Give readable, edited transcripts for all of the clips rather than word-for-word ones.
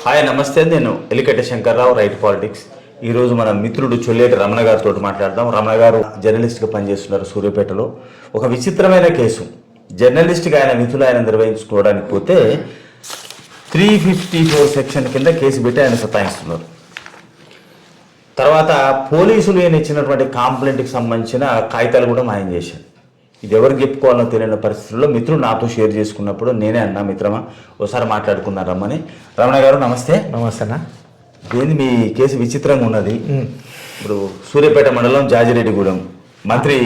Hi నమస్తే, నేను Elikatta Shankarrao, right politics. ఈరోజు మన మిత్రుడు చొల్లేటి రమణ గారితో మాట్లాడదాం. రమణ గారు జర్నలిస్ట్గా పనిచేస్తున్నారు సూర్యాపేటలో. ఒక విచిత్రమైన కేసు, జర్నలిస్ట్గా ఆయన విధులు ఆయన నిర్వహించుకోవడానికి పోతే 354 సెక్షన్ కింద కేసు పెట్టి ఆయన సతాయిస్తున్నారు. తర్వాత పోలీసులు ఆయన ఇచ్చినటువంటి కంప్లైంట్కి సంబంధించిన కాగితాలు కూడా మాయం చేశారు. ఇది ఎవరికి చెప్పుకోవాలో తెలియని పరిస్థితుల్లో మిత్రుడు నాతో షేర్ చేసుకున్నప్పుడు నేనే అన్నా, మిత్రమా ఒకసారి మాట్లాడుకున్నా రమ్మని. రమణ గారు నమస్తే. నమస్తే అన్న. ఏంది మీ కేసు విచిత్రంగా ఉన్నది. ఇప్పుడు సూర్యాపేట మండలం జాజిరెడ్డిగూడెం మంత్రి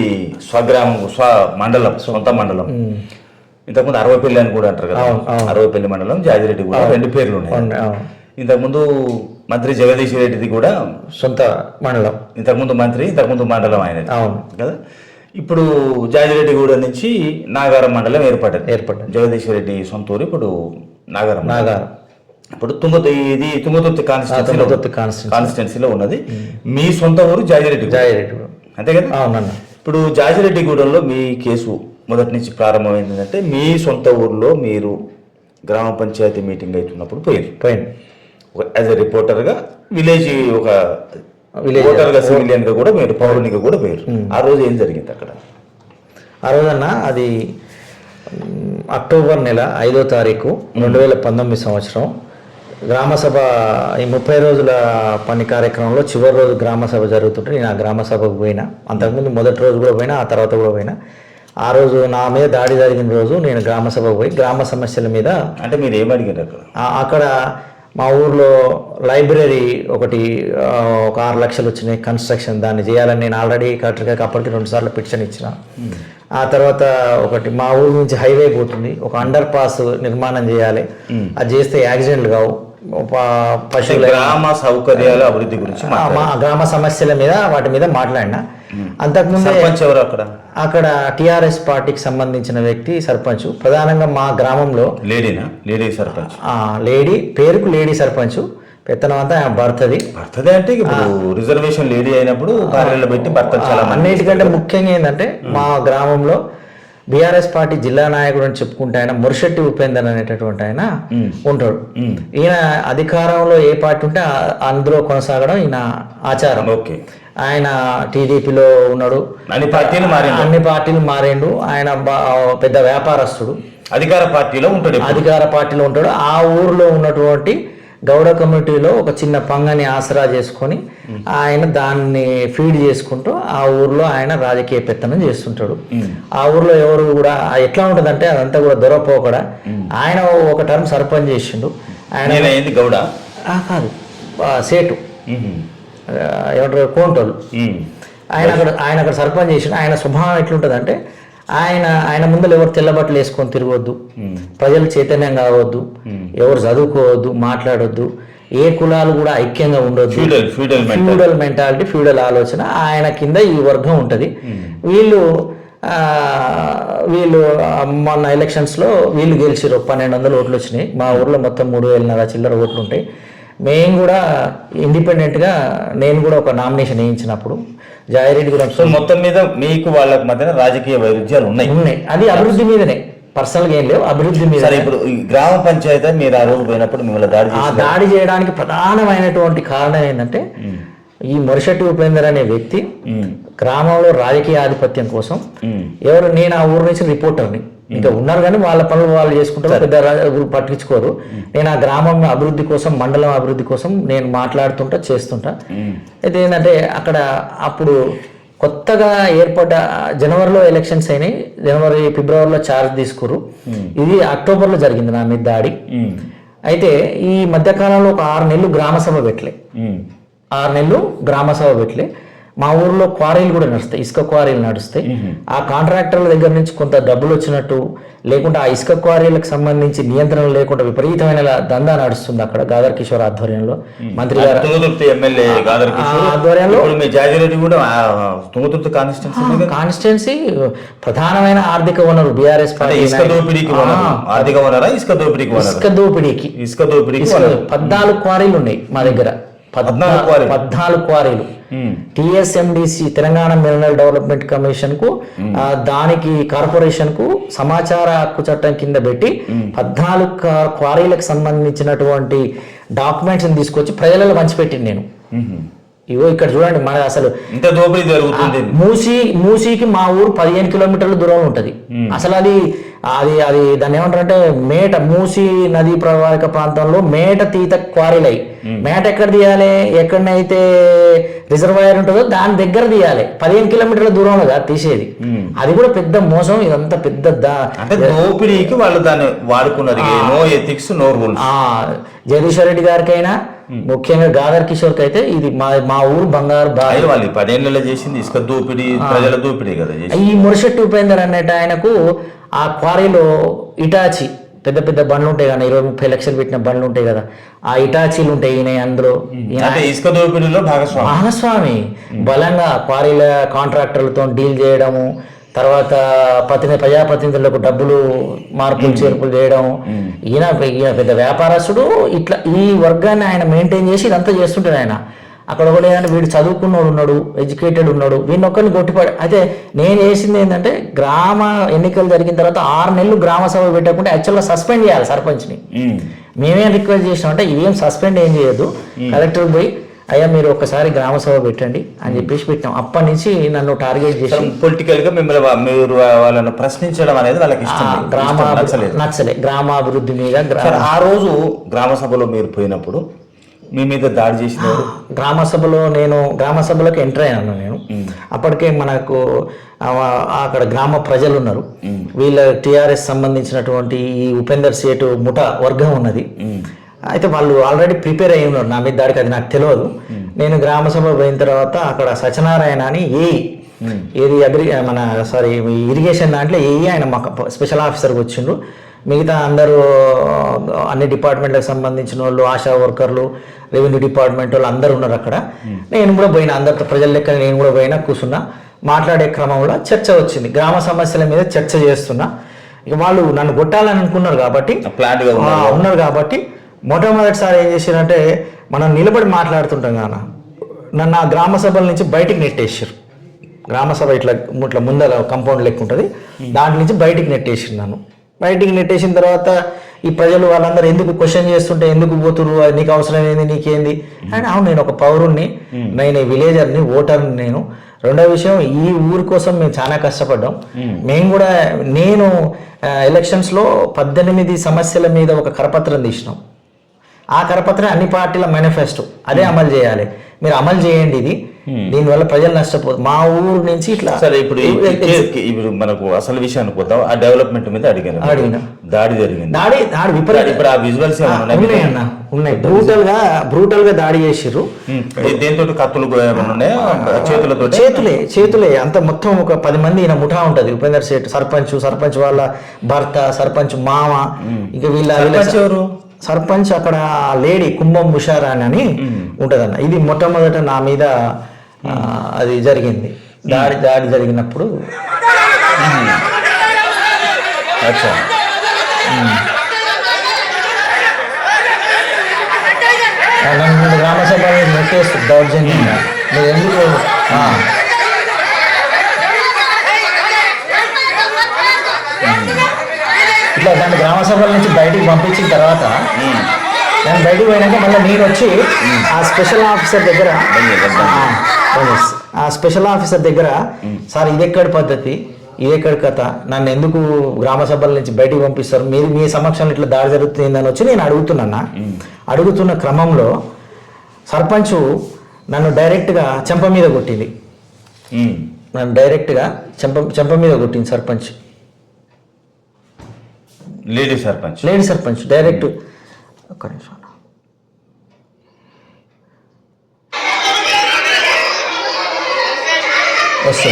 మండలం, సొంత మండలం. ఇంతకుముందు అరవపల్లి అని కూడా అంటారు కదా, అరవపల్లి మండలం జాజిరెడ్డిగూడెం, 2 పేర్లు ఉన్నాయి. ఇంతకుముందు మంత్రి జగదీష్ రెడ్డిది కూడా సొంత మండలం, ఇంతకుముందు మండలం ఆయనది కదా. ఇప్పుడు జాజిరెడ్డిగూడెం నుంచి నాగారం మండలం ఏర్పడ్డది. జగదీశ్వర రెడ్డి సొంత ఊరు ఇప్పుడు నాగారం. ఇప్పుడు తుంగతుర్తి కాన్స్టిట్యున్సీలో ఉన్నది. మీ సొంత ఊరు జాజిరెడ్డి, అంతే కదా. అవునన్నా. ఇప్పుడు జాజిరెడ్డిగూడెంలో మీ కేసు మొదటి నుంచి ప్రారంభమైంది అంటే, మీ సొంత ఊర్లో మీరు గ్రామ పంచాయతీ మీటింగ్ అవుతున్నప్పుడు పోయింది యాజ్ ఎ రిపోర్టర్గా, విలేజ్ ఒక ఓటర్గా, సివిలియన్గా కూడా మీరు, పౌరునిగా కూడా పోయారు. ఆ రోజు ఏం జరిగింది అక్కడ? ఆ రోజన్నా అది అక్టోబర్ నెల 5వ తారీఖు 2019 సంవత్సరం గ్రామసభ. ఈ 30 రోజుల పని కార్యక్రమంలో చివరి రోజు గ్రామసభ జరుగుతుంటే నేను ఆ గ్రామసభకు పోయినా. అంతకుముందు మొదటి రోజు కూడా పోయినా, ఆ తర్వాత కూడా పోయినా. ఆ రోజు నా మీద దాడి జరిగిన రోజు నేను గ్రామసభకు పోయి గ్రామ సమస్యల మీద, అంటే మీరు ఏమడిగారు అక్కడ మా ఊర్లో లైబ్రరీ ఒకటి ఒక 6 లక్షలు వచ్చినాయి కన్స్ట్రక్షన్, దాన్ని చేయాలని నేను ఆల్రెడీ కలెక్టర్కి అప్పటికి 2 సార్లు పిటిషన్ ఇచ్చిన. ఆ తర్వాత ఒకటి మా ఊరు నుంచి హైవే పోతుంది, ఒక అండర్ పాస్ నిర్మాణం చేయాలి, అది చేస్తే యాక్సిడెంట్లు కావు, పశువుల గ్రామ సౌకర్యాల అభివృద్ధి గురించి, మా గ్రామ సమస్యల మీద వాటి మీద మాట్లాడినా. అంతకుముందు అక్కడ టిఆర్ఎస్ పార్టీకి సంబంధించిన వ్యక్తి సర్పంచ్, ప్రధానంగా మా గ్రామంలో లేడీ సర్పంచ్, లేడీ పేరుకు లేడీ సర్పంచ్, పెత్తనం అంతా భర్తది అంటే ఇప్పుడు రిజర్వేషన్ లేడీ అయినప్పుడు కార్యాలయంలో పెట్టి భర్త. అన్నిటికంటే ముఖ్యంగా ఏంటంటే మా గ్రామంలో బీఆర్ఎస్ పార్టీ జిల్లా నాయకుడు అని చెప్పుకుంటే ఆయన మురిశెట్టి ఉపేందర్ అనేటటువంటి ఆయన ఉంటాడు. ఈయన అధికారంలో ఏ పార్టీ ఉంటే అందులో కొనసాగడం ఈయన ఆచారం. ఆయన టీడీపీలో ఉన్నాడు, అన్ని పార్టీలు మారిండు. ఆయన పెద్ద వ్యాపారస్తుడు, అధికార పార్టీలో ఉంటాడు. ఆ ఊర్లో ఉన్నటువంటి గౌడ కమ్యూనిటీలో ఒక చిన్న పంగని ఆసరా చేసుకొని ఆయన దాన్ని ఫీడ్ చేసుకుంటూ ఆ ఊర్లో ఆయన రాజకీయ పెత్తనం చేస్తుంటాడు. ఆ ఊర్లో ఎవరు కూడా ఎట్లా ఉంటుందంటే అదంతా కూడా దొరపోకడా. ఆయన ఒక టర్మ్ సర్పంచ్ చేసిండు. ఆయన గౌడ కాదు, సేటు ఏమంటారు, కోంటోళ్ళు. ఆయన అక్కడ సర్పంచ్ చేసిండు. ఆయన స్వభావం ఎట్లుంటుందంటే, ఆయన ముందర ఎవరు తెల్లబట్టలు వేసుకొని తిరగవద్దు, ప్రజలు చైతన్యం కావద్దు, ఎవరు చదువుకోవద్దు, మాట్లాడొద్దు, ఏ కులాలు కూడా ఐక్యంగా ఉండొద్దు. ఫ్యూడల్ మెంటాలిటీ, ఫ్యూడల్ ఆలోచన. ఆయన కింద ఈ వర్గం ఉంటుంది. వీళ్ళు మొన్న ఎలక్షన్స్లో వీళ్ళు గెలిచిరు, 1200 ఓట్లు వచ్చినాయి. మా ఊర్లో మొత్తం 3000 చిల్లర ఓట్లు ఉంటాయి. మేము కూడా ఇండిపెండెంట్గా నేను కూడా ఒక నామినేషన్ వేయించినప్పుడు జాయిరెడ్డి కూడా. సో మొత్తం మీద మీకు వాళ్ళకి మధ్యన రాజకీయ వైరుధ్యాలు ఉన్నాయి. అది అభివృద్ధి మీదనే, పర్సనల్గా ఏం లేవు, అభివృద్ధి మీద. ఇప్పుడు ఈ గ్రామ పంచాయతీ మీరు ఆ రోజు పోయినప్పుడు మిమ్మల్ని దాడి చేయడానికి ప్రధానమైనటువంటి కారణం ఏంటంటే, ఈ మురిశెట్టి ఉపేందర్ అనే వ్యక్తి గ్రామంలో రాజకీయ ఆధిపత్యం కోసం నేను ఆ ఊరు నుంచి రిపోర్టర్ని, ఇంకా ఉన్నారు కానీ వాళ్ళ పనులు వాళ్ళు చేసుకుంటారు, పెద్ద పట్టించుకోరు. నేను ఆ గ్రామం అభివృద్ధి కోసం, మండలం అభివృద్ధి కోసం నేను మాట్లాడుతుంటా, చేస్తుంటా. అయితే ఏంటంటే అక్కడ అప్పుడు కొత్తగా ఏర్పడ్డ జనవరిలో ఎలక్షన్స్ అయినాయి. ఫిబ్రవరిలో ఛార్జ్ తీసుకురు. ఇది అక్టోబర్లో జరిగింది నా మీద దాడి. అయితే ఈ మధ్యకాలంలో ఒక 6 నెలలు గ్రామసభ పెట్టలే. 6 నెలలు గ్రామసభ పెట్టలే. మా ఊర్లో క్వారీలు కూడా నడుస్తాయి, ఇసుక క్వారీలు నడుస్తాయి. ఆ కాంట్రాక్టర్ల దగ్గర నుంచి కొంత డబ్బులు వచ్చినట్టు, లేకుంటే ఆ ఇసుక క్వారీలకు సంబంధించి నియంత్రణ లేకుండా విపరీతమైన దందా నడుస్తుంది అక్కడ గాదర్ కిషోర్ ఆధ్వర్యంలో, మంత్రి గారు ఆధ్వర్యంలో. కాన్స్టిట్యున్సీ ప్రధానమైన ఆర్థిక వనరు బీఆర్ఎస్ పార్టీ. ఇసుక దోపిడీకి 14 క్వారీలు ఉన్నాయి మా దగ్గర. 14 క్వారీలు. TSMDC Telangana mineral development commission కు దానికి కార్పొరేషన్ కు సమాచార హక్కు చట్టం కింద పెట్టి 14 క్వారీలకు సంబంధించినటువంటి డాక్యుమెంట్స్ తీసుకొచ్చి ప్రజలలో పంచిపెట్టింది నేను. ఇగో ఇక్కడ చూడండి, మన అసలు ఇంత దోపిడీ జరుగుతుంది. మూసీకి మా ఊరు 15 కిలోమీటర్ల దూరం ఉంటది. అసలు అది అది అది దాన్ని ఏమంటారంటే మేట, మూసీ నదీ ప్రవాహిక ప్రాంతంలో మేట తీత క్వారీలై. మేట ఎక్కడ తీయాలి, ఎక్కడనైతే రిజర్వాయర్ ఉంటుందో దాని దగ్గర తీయాలి. 15 కిలోమీటర్ల దూరంలో కాదు తీసేది. అది కూడా పెద్ద మోసం. ఇదంతా పెద్ద దోపిడీకి వాళ్ళు దాన్ని వాడుకున్నారు. No ethics no rules. Jagadishwar Reddy గారికైనా ముఖ్యంగా గాదర్ కిషోర్ కి అయితే ఇది మా ఊరు బంగారు బావి. వాళ్ళు 10 ఏళ్ళలో చేసింది ఇసుక దోపిడీ, ప్రజల దోపిడీ కదా. ఈ మురశెట్టి ఉపేందర్ అన్నట్టు ఆయనకు ఆ క్వారీలో ఇటాచి పెద్ద పెద్ద బండ్లు ఉంటాయి కదా, 20-30 లక్షలు పెట్టిన బండ్లు ఉంటాయి కదా, ఆ ఇటాచీలు ఉంటాయి. ఈయన అందులో ఇసుక దోపిడీలో భాగస్వామి. బలంగా క్వారీల కాంట్రాక్టర్లతో డీల్ చేయడము, తర్వాత ప్రజాప్రతినిధులకు డబ్బులు మార్పులు చేర్పులు చేయడం. ఈయన పెద్ద వ్యాపారస్తుడు. ఇట్లా ఈ వర్గాన్ని ఆయన మెయింటైన్ చేసి ఇదంతా చేస్తుంటాడు ఆయన. అక్కడ కూడా ఏంటంటే వీడు చదువుకున్నోడు ఉన్నాడు, ఎడ్యుకేటెడ్ ఉన్నాడు, వీడిని ఒక్కరిని కొట్టిపడి. అయితే నేను చేసింది ఏంటంటే గ్రామ ఎన్నికలు జరిగిన తర్వాత 6 నెలలు గ్రామ సభ పెట్టకుండా యాక్చువల్గా సస్పెండ్ చేయాలి సర్పంచ్ని. మేమేం రిక్వెస్ట్ చేసినామంటే ఏం సస్పెండ్ ఏం చేయొద్దు, కలెక్టర్ పోయి అయ్యా మీరు ఒక్కసారి గ్రామ సభ పెట్టండి అని చెప్పేసి పెట్టాం. అప్పటి నుంచి నన్ను టార్గెట్ చేసి పొలిటికల్ గా మీరు వాళ్ళని ప్రశ్నించడం అనేది వాళ్ళకి ఇష్టం, నచ్చలే. గ్రామాభివృద్ధి మీద ఆ రోజు గ్రామ సభలో మీరు పోయినప్పుడు మీ మీద దాడి చేసిన నేను గ్రామ సభలోకి ఎంటర్ అయ్యాను. నేను అప్పటికే మనకు అక్కడ గ్రామ ప్రజలు ఉన్నారు. వీళ్ళ టిఆర్ఎస్ సంబంధించినటువంటి ఈ ఉపేందర్ సేటు ముఠా వర్గం ఉన్నది. అయితే వాళ్ళు ఆల్రెడీ ప్రిపేర్ అయ్యి ఉన్నారు నా మీద దాడికి. అది నాకు తెలియదు. నేను గ్రామ సభ పోయిన తర్వాత అక్కడ సత్యనారాయణ అని ఏది ఇరిగేషన్ దాంట్లో ఆయన మాకు స్పెషల్ ఆఫీసర్కి వచ్చిండ్రు. మిగతా అందరూ అన్ని డిపార్ట్మెంట్లకు సంబంధించిన వాళ్ళు, ఆశా వర్కర్లు, రెవెన్యూ డిపార్ట్మెంట్ వాళ్ళు అందరూ ఉన్నారు అక్కడ. నేను కూడా పోయినా, అందరితో ప్రజల లెక్క నేను కూడా పోయినా, కూర్చున్నా. మాట్లాడే క్రమంలో చర్చ వచ్చింది, గ్రామ సమస్యల మీద చర్చ చేస్తున్నా. ఇక వాళ్ళు నన్ను కొట్టాలని అనుకున్నారు కాబట్టి ఉన్నారు కాబట్టి మొట్టమొదటిసారి ఏం చేశారంటే, మనం నిలబడి మాట్లాడుతుంటాం కదా, నన్ను ఆ గ్రామ సభల నుంచి బయటికి నెట్టేసారు. గ్రామ సభ ఇట్లా ముందర కంపౌండ్ లెక్క ఉంటుంది, దాంట్లో నుంచి బయటికి నెట్టేసారు. నన్ను బయటికి నెట్టేసిన తర్వాత ఈ ప్రజలు వాళ్ళందరూ ఎందుకు క్వశ్చన్ చేస్తుంటే, ఎందుకు పోతురు, నీకు అవసరం ఏంది, నీకేంది అని. అవును, నేను ఒక పౌరుణ్ణి, నేను విలేజర్ని, ఓటర్ని. నేను రెండో విషయం, ఈ ఊరి కోసం మేము చాలా కష్టపడ్డాం. మేము కూడా నేను ఎలక్షన్స్లో 18 సమస్యల మీద ఒక కరపత్రం తీసినాం. ఆ కరపత్రం అన్ని పార్టీల మేనిఫెస్టో, అదే అమలు చేయాలి, మీరు అమలు చేయండి. ఇది దీనివల్ల ప్రజలు నష్టపోదు. మా ఊరు నుంచి ఇట్లా. సరే, ఇప్పుడు మనకు అసలు విషయానికి పోతాం. ఆ డెవలప్మెంట్ మీద అడిగిన దాడి జరిగింది. దాడి విపరీత. ఇప్పుడు ఆ విజువల్స్ ఉన్నాయి. బ్రూటల్ గా దాడి చేసిర్రు. దేంతో? కత్తులు చేతులతో? చేతులే. అంత మొత్తం ఒక 10 మంది ఈయన ముఠా ఉంటది. ఉపేందర్ సేట్ సర్పంచ్ వాళ్ళ భర్త, సర్పంచ్ మామ, ఇంకా వీళ్ళ సర్పంచ్ అక్కడ లేడీ కుంభం ముషారాన్ అని ఉంటదన్న. ఇది మొట్టమొదట నా మీద అది జరిగింది. దాడి జరిగినప్పుడు నన్ను గ్రామసభ నెట్టేస్తుంది దౌర్జన్యంగా. మీరు ఎందుకు ఇట్లా దాన్ని గ్రామ సభల నుంచి బయటికి పంపించిన తర్వాత నేను బయటికి పోయినాక మళ్ళీ నేను వచ్చి ఆ స్పెషల్ ఆఫీసర్ దగ్గర సార్ ఇదెక్కడి పద్ధతి, ఇదెక్కడి కథ, నన్ను ఎందుకు గ్రామ సభల నుంచి బయటికి పంపిస్తారు, మీ సమక్షంలో ఇట్లా దాడి జరుగుతుందని వచ్చి నేను అడుగుతున్న క్రమంలో సర్పంచ్ నన్ను డైరెక్ట్గా చెంప మీద కొట్టింది. చెంప మీద కొట్టింది సర్పంచ్. Lady sarpanch direct. ఒక్క నిమిషం.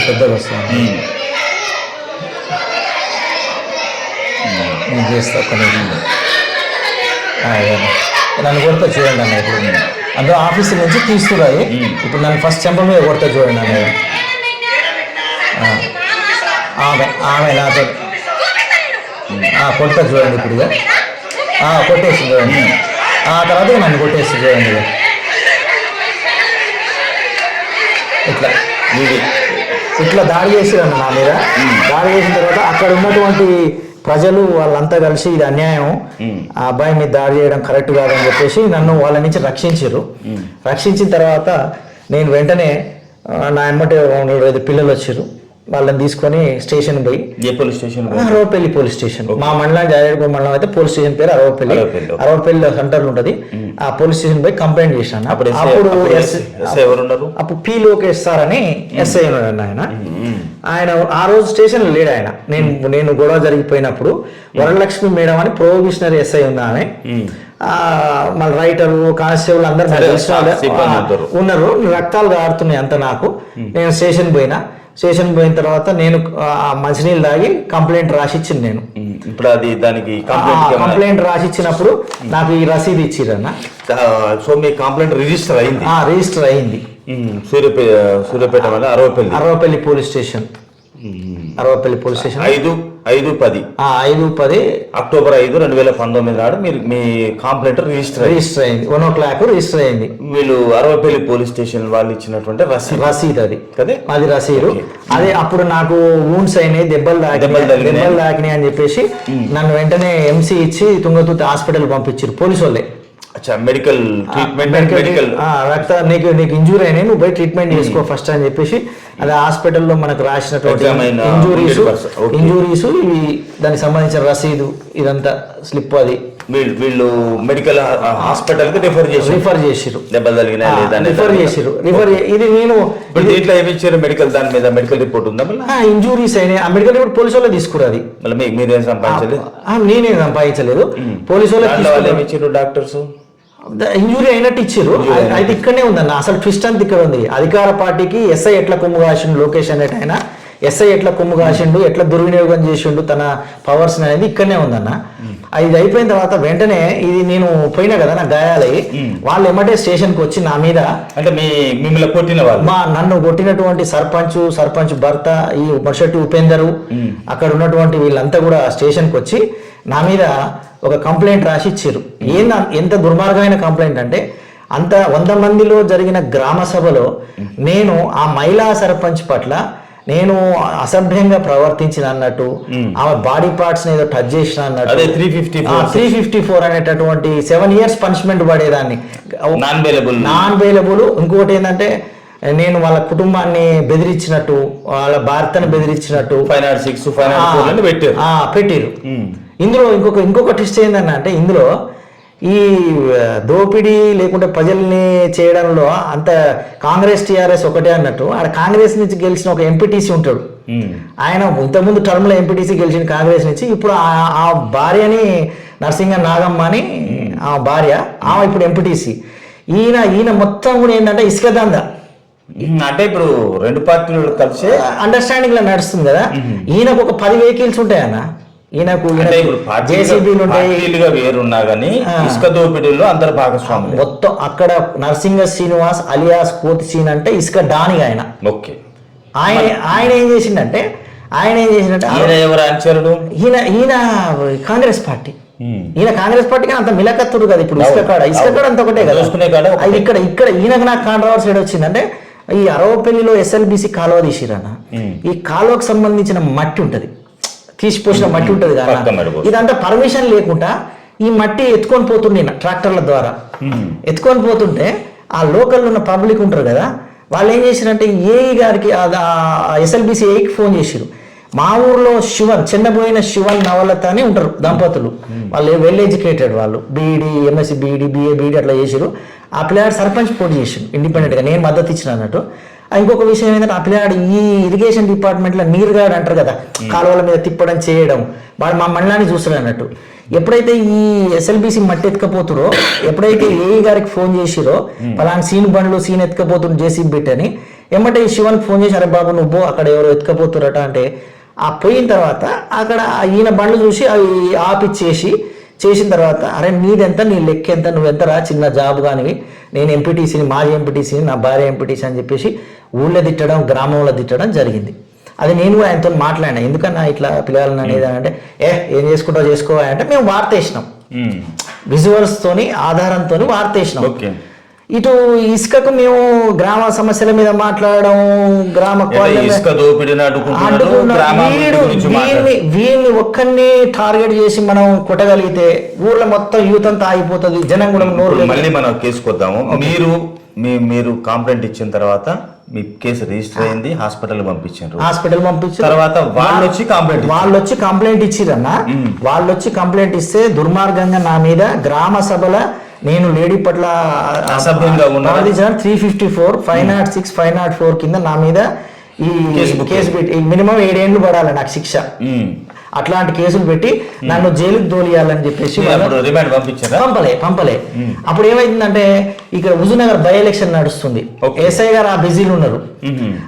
పెద్దగా వస్తాను నేను చేస్తా. ఒక్క నిమిషం. నన్ను కొడతా చూడండి అన్న. ఇప్పుడు అందులో ఆఫీసు నుంచి తీసుకురాయి. ఇప్పుడు నన్ను ఫస్ట్ చెంప మీద కొడతా చూడండి అన్న. ఆమె నాతో కొడతా చూడండి. ఇప్పుడు కొట్టేసి చూడండి. ఆ తర్వాత నన్ను కొట్టేసి చూడండి. ఇట్లా ఇది ఇట్లా దాడి చేసిరన్న నా మీద. దాడి చేసిన తర్వాత అక్కడ ఉన్నటువంటి ప్రజలు వాళ్ళంతా కలిసి ఇది అన్యాయం, ఆ అబ్బాయి మీద దాడి చేయడం కరెక్ట్ కాదని చెప్పేసి నన్ను వాళ్ళ నుంచి రక్షించారు. రక్షించిన తర్వాత నేను వెంటనే నా ఎమ్మటి 5 పిల్లలు వచ్చారు, వాళ్ళని తీసుకొని స్టేషన్ పోయి, ఏ police station? Aravapalli police station. మా మండలం జాయిగూడ మండలం అయితే పోలీస్ స్టేషన్ పేరు అరవపల్లి సెంటర్ ఉంటది. ఆ పోలీస్ స్టేషన్ పోయి కంప్లైంట్ చేశాను. అప్పుడు పి లోకేష్ సార్ అని ఎస్ఐ ఉన్నాడు ఆయన. ఆయన ఆ రోజు స్టేషన్ లో లేడు ఆయన. నేను గొడవ జరిగిపోయినప్పుడు వరలక్ష్మి మేడం అని ప్రొబేషనరీ ఎస్ఐ ఉంది ఆమె, మన రైటరు కానిస్టేబుల్ అందరు ఉన్నారు. రక్తాలు కారుతున్నాయి అంత నాకు. నేను స్టేషన్ పోయిన తర్వాత నేను మంచినీళ్ళు తాగి కంప్లైంట్ రాసిచ్చింది. నేను ఇప్పుడు అది దానికి కంప్లైంట్ రాసిచ్చినప్పుడు నాకు ఈ రసీదు ఇచ్చిరన్న. సో మీ కంప్లైంట్ రిజిస్టర్ అయింది సూర్యాపేట వల్ల అరవపల్లి పోలీస్ స్టేషన్ 5/10 అక్టోబర్ 5, 2019 నాడు మీరు మీ కంప్లైంట్ రిజిస్టర్ అయింది. 1 o'clock రిజిస్టర్ అయింది. వీళ్ళు అరవపల్లి పోలీస్ స్టేషన్ వాళ్ళు ఇచ్చినటువంటి రసీదు అది కదా, అది రసీదు. అదే అప్పుడు నాకు వూండ్స్ అయినాయి, దెబ్బలు తాకినాయి అని చెప్పేసి నన్ను వెంటనే ఎంసీ ఇచ్చి తుంగతుర్తి హాస్పిటల్ పంపించారు పోలీసు వాళ్ళే. మెడికల్ నీకు ఇంజూరీ అయినాయి, నువ్వు పోయి ట్రీట్మెంట్ చేసుకో ఫస్ట్ అని చెప్పేసి అదే హాస్పిటల్లో మనకు రాసినటువంటి ఇంజూరీస్ ఇవి దానికి సంబంధించిన రసీదు ఇదంతా స్లిప్ అది వీళ్ళు మెడికల్ హాస్పిటల్ కి రిఫర్ చేసిరు. ఇది నేను దీంట్లో ఏమి ఇచ్చారు? మెడికల్ దాని మీద మెడికల్ రిపోర్ట్ ఉందా? ఇంజూరీస్ అయినాయి, ఆ మెడికల్ రిపోర్ట్ పోలీసు వాళ్ళే తీసుకురాది. మీరేం సంపాదించలేదు? నేనేం సంపాదించలేదు, పోలీసు వాళ్ళే ఇచ్చారు. డాక్టర్స్ ఇంజూరీ అయినట్టు ఇచ్చారు. అయితే ఇక్కడనే ఉందన్న అసలు ట్విస్ట్ అంతా ఇక్కడ ఉంది. అధికార పార్టీకి ఎస్ఐ ఎట్లా కొమ్ము కాసిండు లోకేష్ అనేట ఆయన, ఎస్ఐ ఎట్లా కొమ్ము కాసిండు, ఎట్లా దుర్వినియోగం చేసిండు తన పవర్స్ అనేది ఇక్కడనే ఉందన్న. ఇది అయిపోయిన తర్వాత వెంటనే ఇది నేను పోయినా కదా నా గాయాలయ్యి, వాళ్ళు ఎమ్మటే స్టేషన్కి వచ్చి నా మీద అంటే మిమ్మల్ని కొట్టిన వాళ్ళు నన్ను కొట్టినటువంటి సర్పంచ్ భర్త ఈ మర్షటి ఉపేందరు అక్కడ ఉన్నటువంటి వీళ్ళంతా కూడా స్టేషన్కి వచ్చి నా మీద ఒక కంప్లైంట్ రాసి ఇచ్చారు. ఎంత దుర్మార్గమైన కంప్లైంట్ అంటే 100 మందిలో జరిగిన గ్రామ సభలో నేను ఆ మహిళా సర్పంచ్ పట్ల నేను అసభ్యంగా ప్రవర్తించిన అన్నట్టు, ఆమె బాడీ పార్ట్స్ ఏదో టచ్ చేసిన అన్నట్టు 354 అనేటటువంటి 7 years పనిష్మెంట్ పడేదాన్ని, నాన్ బెయిలబుల్. ఇంకోటి ఏంటంటే నేను వాళ్ళ కుటుంబాన్ని బెదిరించినట్టు, వాళ్ళ భర్తను బెదిరించినట్టు పెట్టారు. ఇందులో ఇంకొక ట్విస్ట్ ఏందన్న అంటే ఇందులో ఈ దోపిడీ లేకుంటే ప్రజల్ని చేయడంలో అంత కాంగ్రెస్ టీఆర్ఎస్ ఒకటే అన్నట్టు, ఆడ కాంగ్రెస్ నుంచి గెలిచిన ఒక ఎంపీటీసీ ఉంటాడు. ఆయన ఇంతకుముందు టర్మ్లో ఎంపీటీసీ గెలిచిన కాంగ్రెస్ నుంచి, ఇప్పుడు ఆ భార్యని నరసింహ నాగమ్మ అని ఆ భార్య, ఆమె ఇప్పుడు ఎంపీటీసీ. ఈయన మొత్తం కూడా ఏంటంటే ఇసుక దందా, అంటే ఇప్పుడు 2 పార్టీలు కలిసి అండర్స్టాండింగ్ లో నడుస్తుంది కదా. ఈయనకు ఒక 10 vehicles ఉంటాయన్న, ఈయనకు జేసీబీలు ఉంటాయి, ఇసుక దోపిడీలో అందరు భాగస్వాములు. మొత్తం అక్కడ నరసింహ శ్రీనివాస్ అలియాస్ కోతి సీన్ అంటే ఇసుక డాని ఆయన. ఓకే, ఆయన ఏం చేసిందంటే ఈయన కాంగ్రెస్ పార్టీ, ఈయన కాంగ్రెస్ పార్టీకి అంత మిలకత్తుడు కదా. ఇప్పుడు ఇసుక కాడ అంత ఒకటే కదా. ఇక్కడ ఈయనకు నాకు కాంట్రవర్సీ సైడ్ వచ్చిందంటే ఈ అరవపల్లిలో SLBC కాలువ తీసిరన్న. ఈ కాలువకు సంబంధించిన మట్టి ఉంటది, తీసిపోసిన మట్టి ఉంటది కదా, ఇదంతా పర్మిషన్ లేకుండా ఈ మట్టి ఎత్తుకొని పోతుండే ట్రాక్టర్ల ద్వారా ఎత్తుకొని పోతుంటే ఆ లోకల్ ఉన్న పబ్లిక్ ఉంటారు కదా, వాళ్ళు ఏం చేసిరంటే ఏఈ గారికి SLBC ఏఈకి ఫోన్ చేసిరు. మా ఊర్లో శివన్, చిన్నపోయిన శివన్ నవలత అని ఉంటారు దంపతులు, వాళ్ళు వెల్ ఎడ్యుకేటెడ్, వాళ్ళు BEd MSc BEd BA BEd అట్లా చేసిరు. ఆ పిల్లాడు సర్పంచ్ పోటీ చేసిండు ఇండిపెండెంట్గా, నేను మద్దతు ఇచ్చిన అన్నట్టు. ఇంకొక విషయం ఏంటంటే ఆ పిల్లాడు ఈ ఇరిగేషన్ డిపార్ట్మెంట్లో నీరుగాడు అంటారు కదా, కాలువల మీద తిప్పడం చేయడం, వాడు మా మండలాన్ని చూస్తాడు అన్నట్టు. ఎప్పుడైతే ఈ SLBC మట్టి ఎత్తుకపోతురో, ఎప్పుడైతే ఏఈ గారికి ఫోన్ చేసిరో పలానా సీన్ ఎత్తుకపోతురు JCB పెట్టని, ఎమ్మటే ఈ శివన్కి ఫోన్ చేసి, అరే బాబు నువ్వు అక్కడ ఎవరో ఎత్తుకపోతురట అంటే, ఆ పోయిన తర్వాత అక్కడ ఈయన బండ్లు చూసి అవి చేసిన తర్వాత, అరే నీదెంత, నీ లెక్క ఎంత, నువ్వెంతరా చిన్న జాబ్ కానివి, నేను ఎంపీటీసీని, మాజీ ఎంపీటీసీని, నా భార్య ఎంపీటీసీ అని చెప్పేసి ఊళ్ళో తిట్టడం, గ్రామంలో తిట్టడం జరిగింది. అది నేను కూడా ఆయనతో మాట్లాడినా, ఎందుకన్నా ఇట్లా పిల్లలని అనేది అంటే, ఏం చేసుకుంటావు చేసుకోవాలి అంటే మేము వార్త వేసినాం, విజువల్స్ తోని ఆధారంతో వార్త వేసినాం. ఇటు ఇసుకకు మేము గ్రామ సమస్యల మీద మాట్లాడడం, గ్రామ ఇసుక దోపిడీని వీళ్ళని ఒక్కరిని టార్గెట్ చేసి మనం కొట్టగలిగితే ఊర్లో మొత్తం యూత్ అంతా ఆగిపోతుంది, జనం కూడా నోరు. మళ్ళీ మనం కేసుకొద్దాము. మీరు కంప్లైంట్ ఇచ్చిన తర్వాత మీ కేసు రిజిస్టర్ అయింది, హాస్పిటల్ పంపించారు. తర్వాత వాళ్ళు వచ్చి కంప్లైంట్ ఇచ్చిరన్న. వాళ్ళు వచ్చి కంప్లైంట్ ఇస్తే దుర్మార్గంగా నా మీద గ్రామ సభల నేను లేడీ పట్ల అసభ్యంగా 354, 506, 504 కింద నా మీద ఈ కేసు పెట్టి మినిమం 7 ఏళ్ళు పడాలి నాకు శిక్ష. అట్లాంటి కేసులు పెట్టి నన్ను జైలుకి తోలియాలని చెప్పేసి పంపలే. అప్పుడు ఏమైందంటే ఇక్కడ హుజూర్నగర్ బై ఎలక్షన్ నడుస్తుంది, ఎస్ఐ గారు ఆ బిజీలు ఉన్నారు.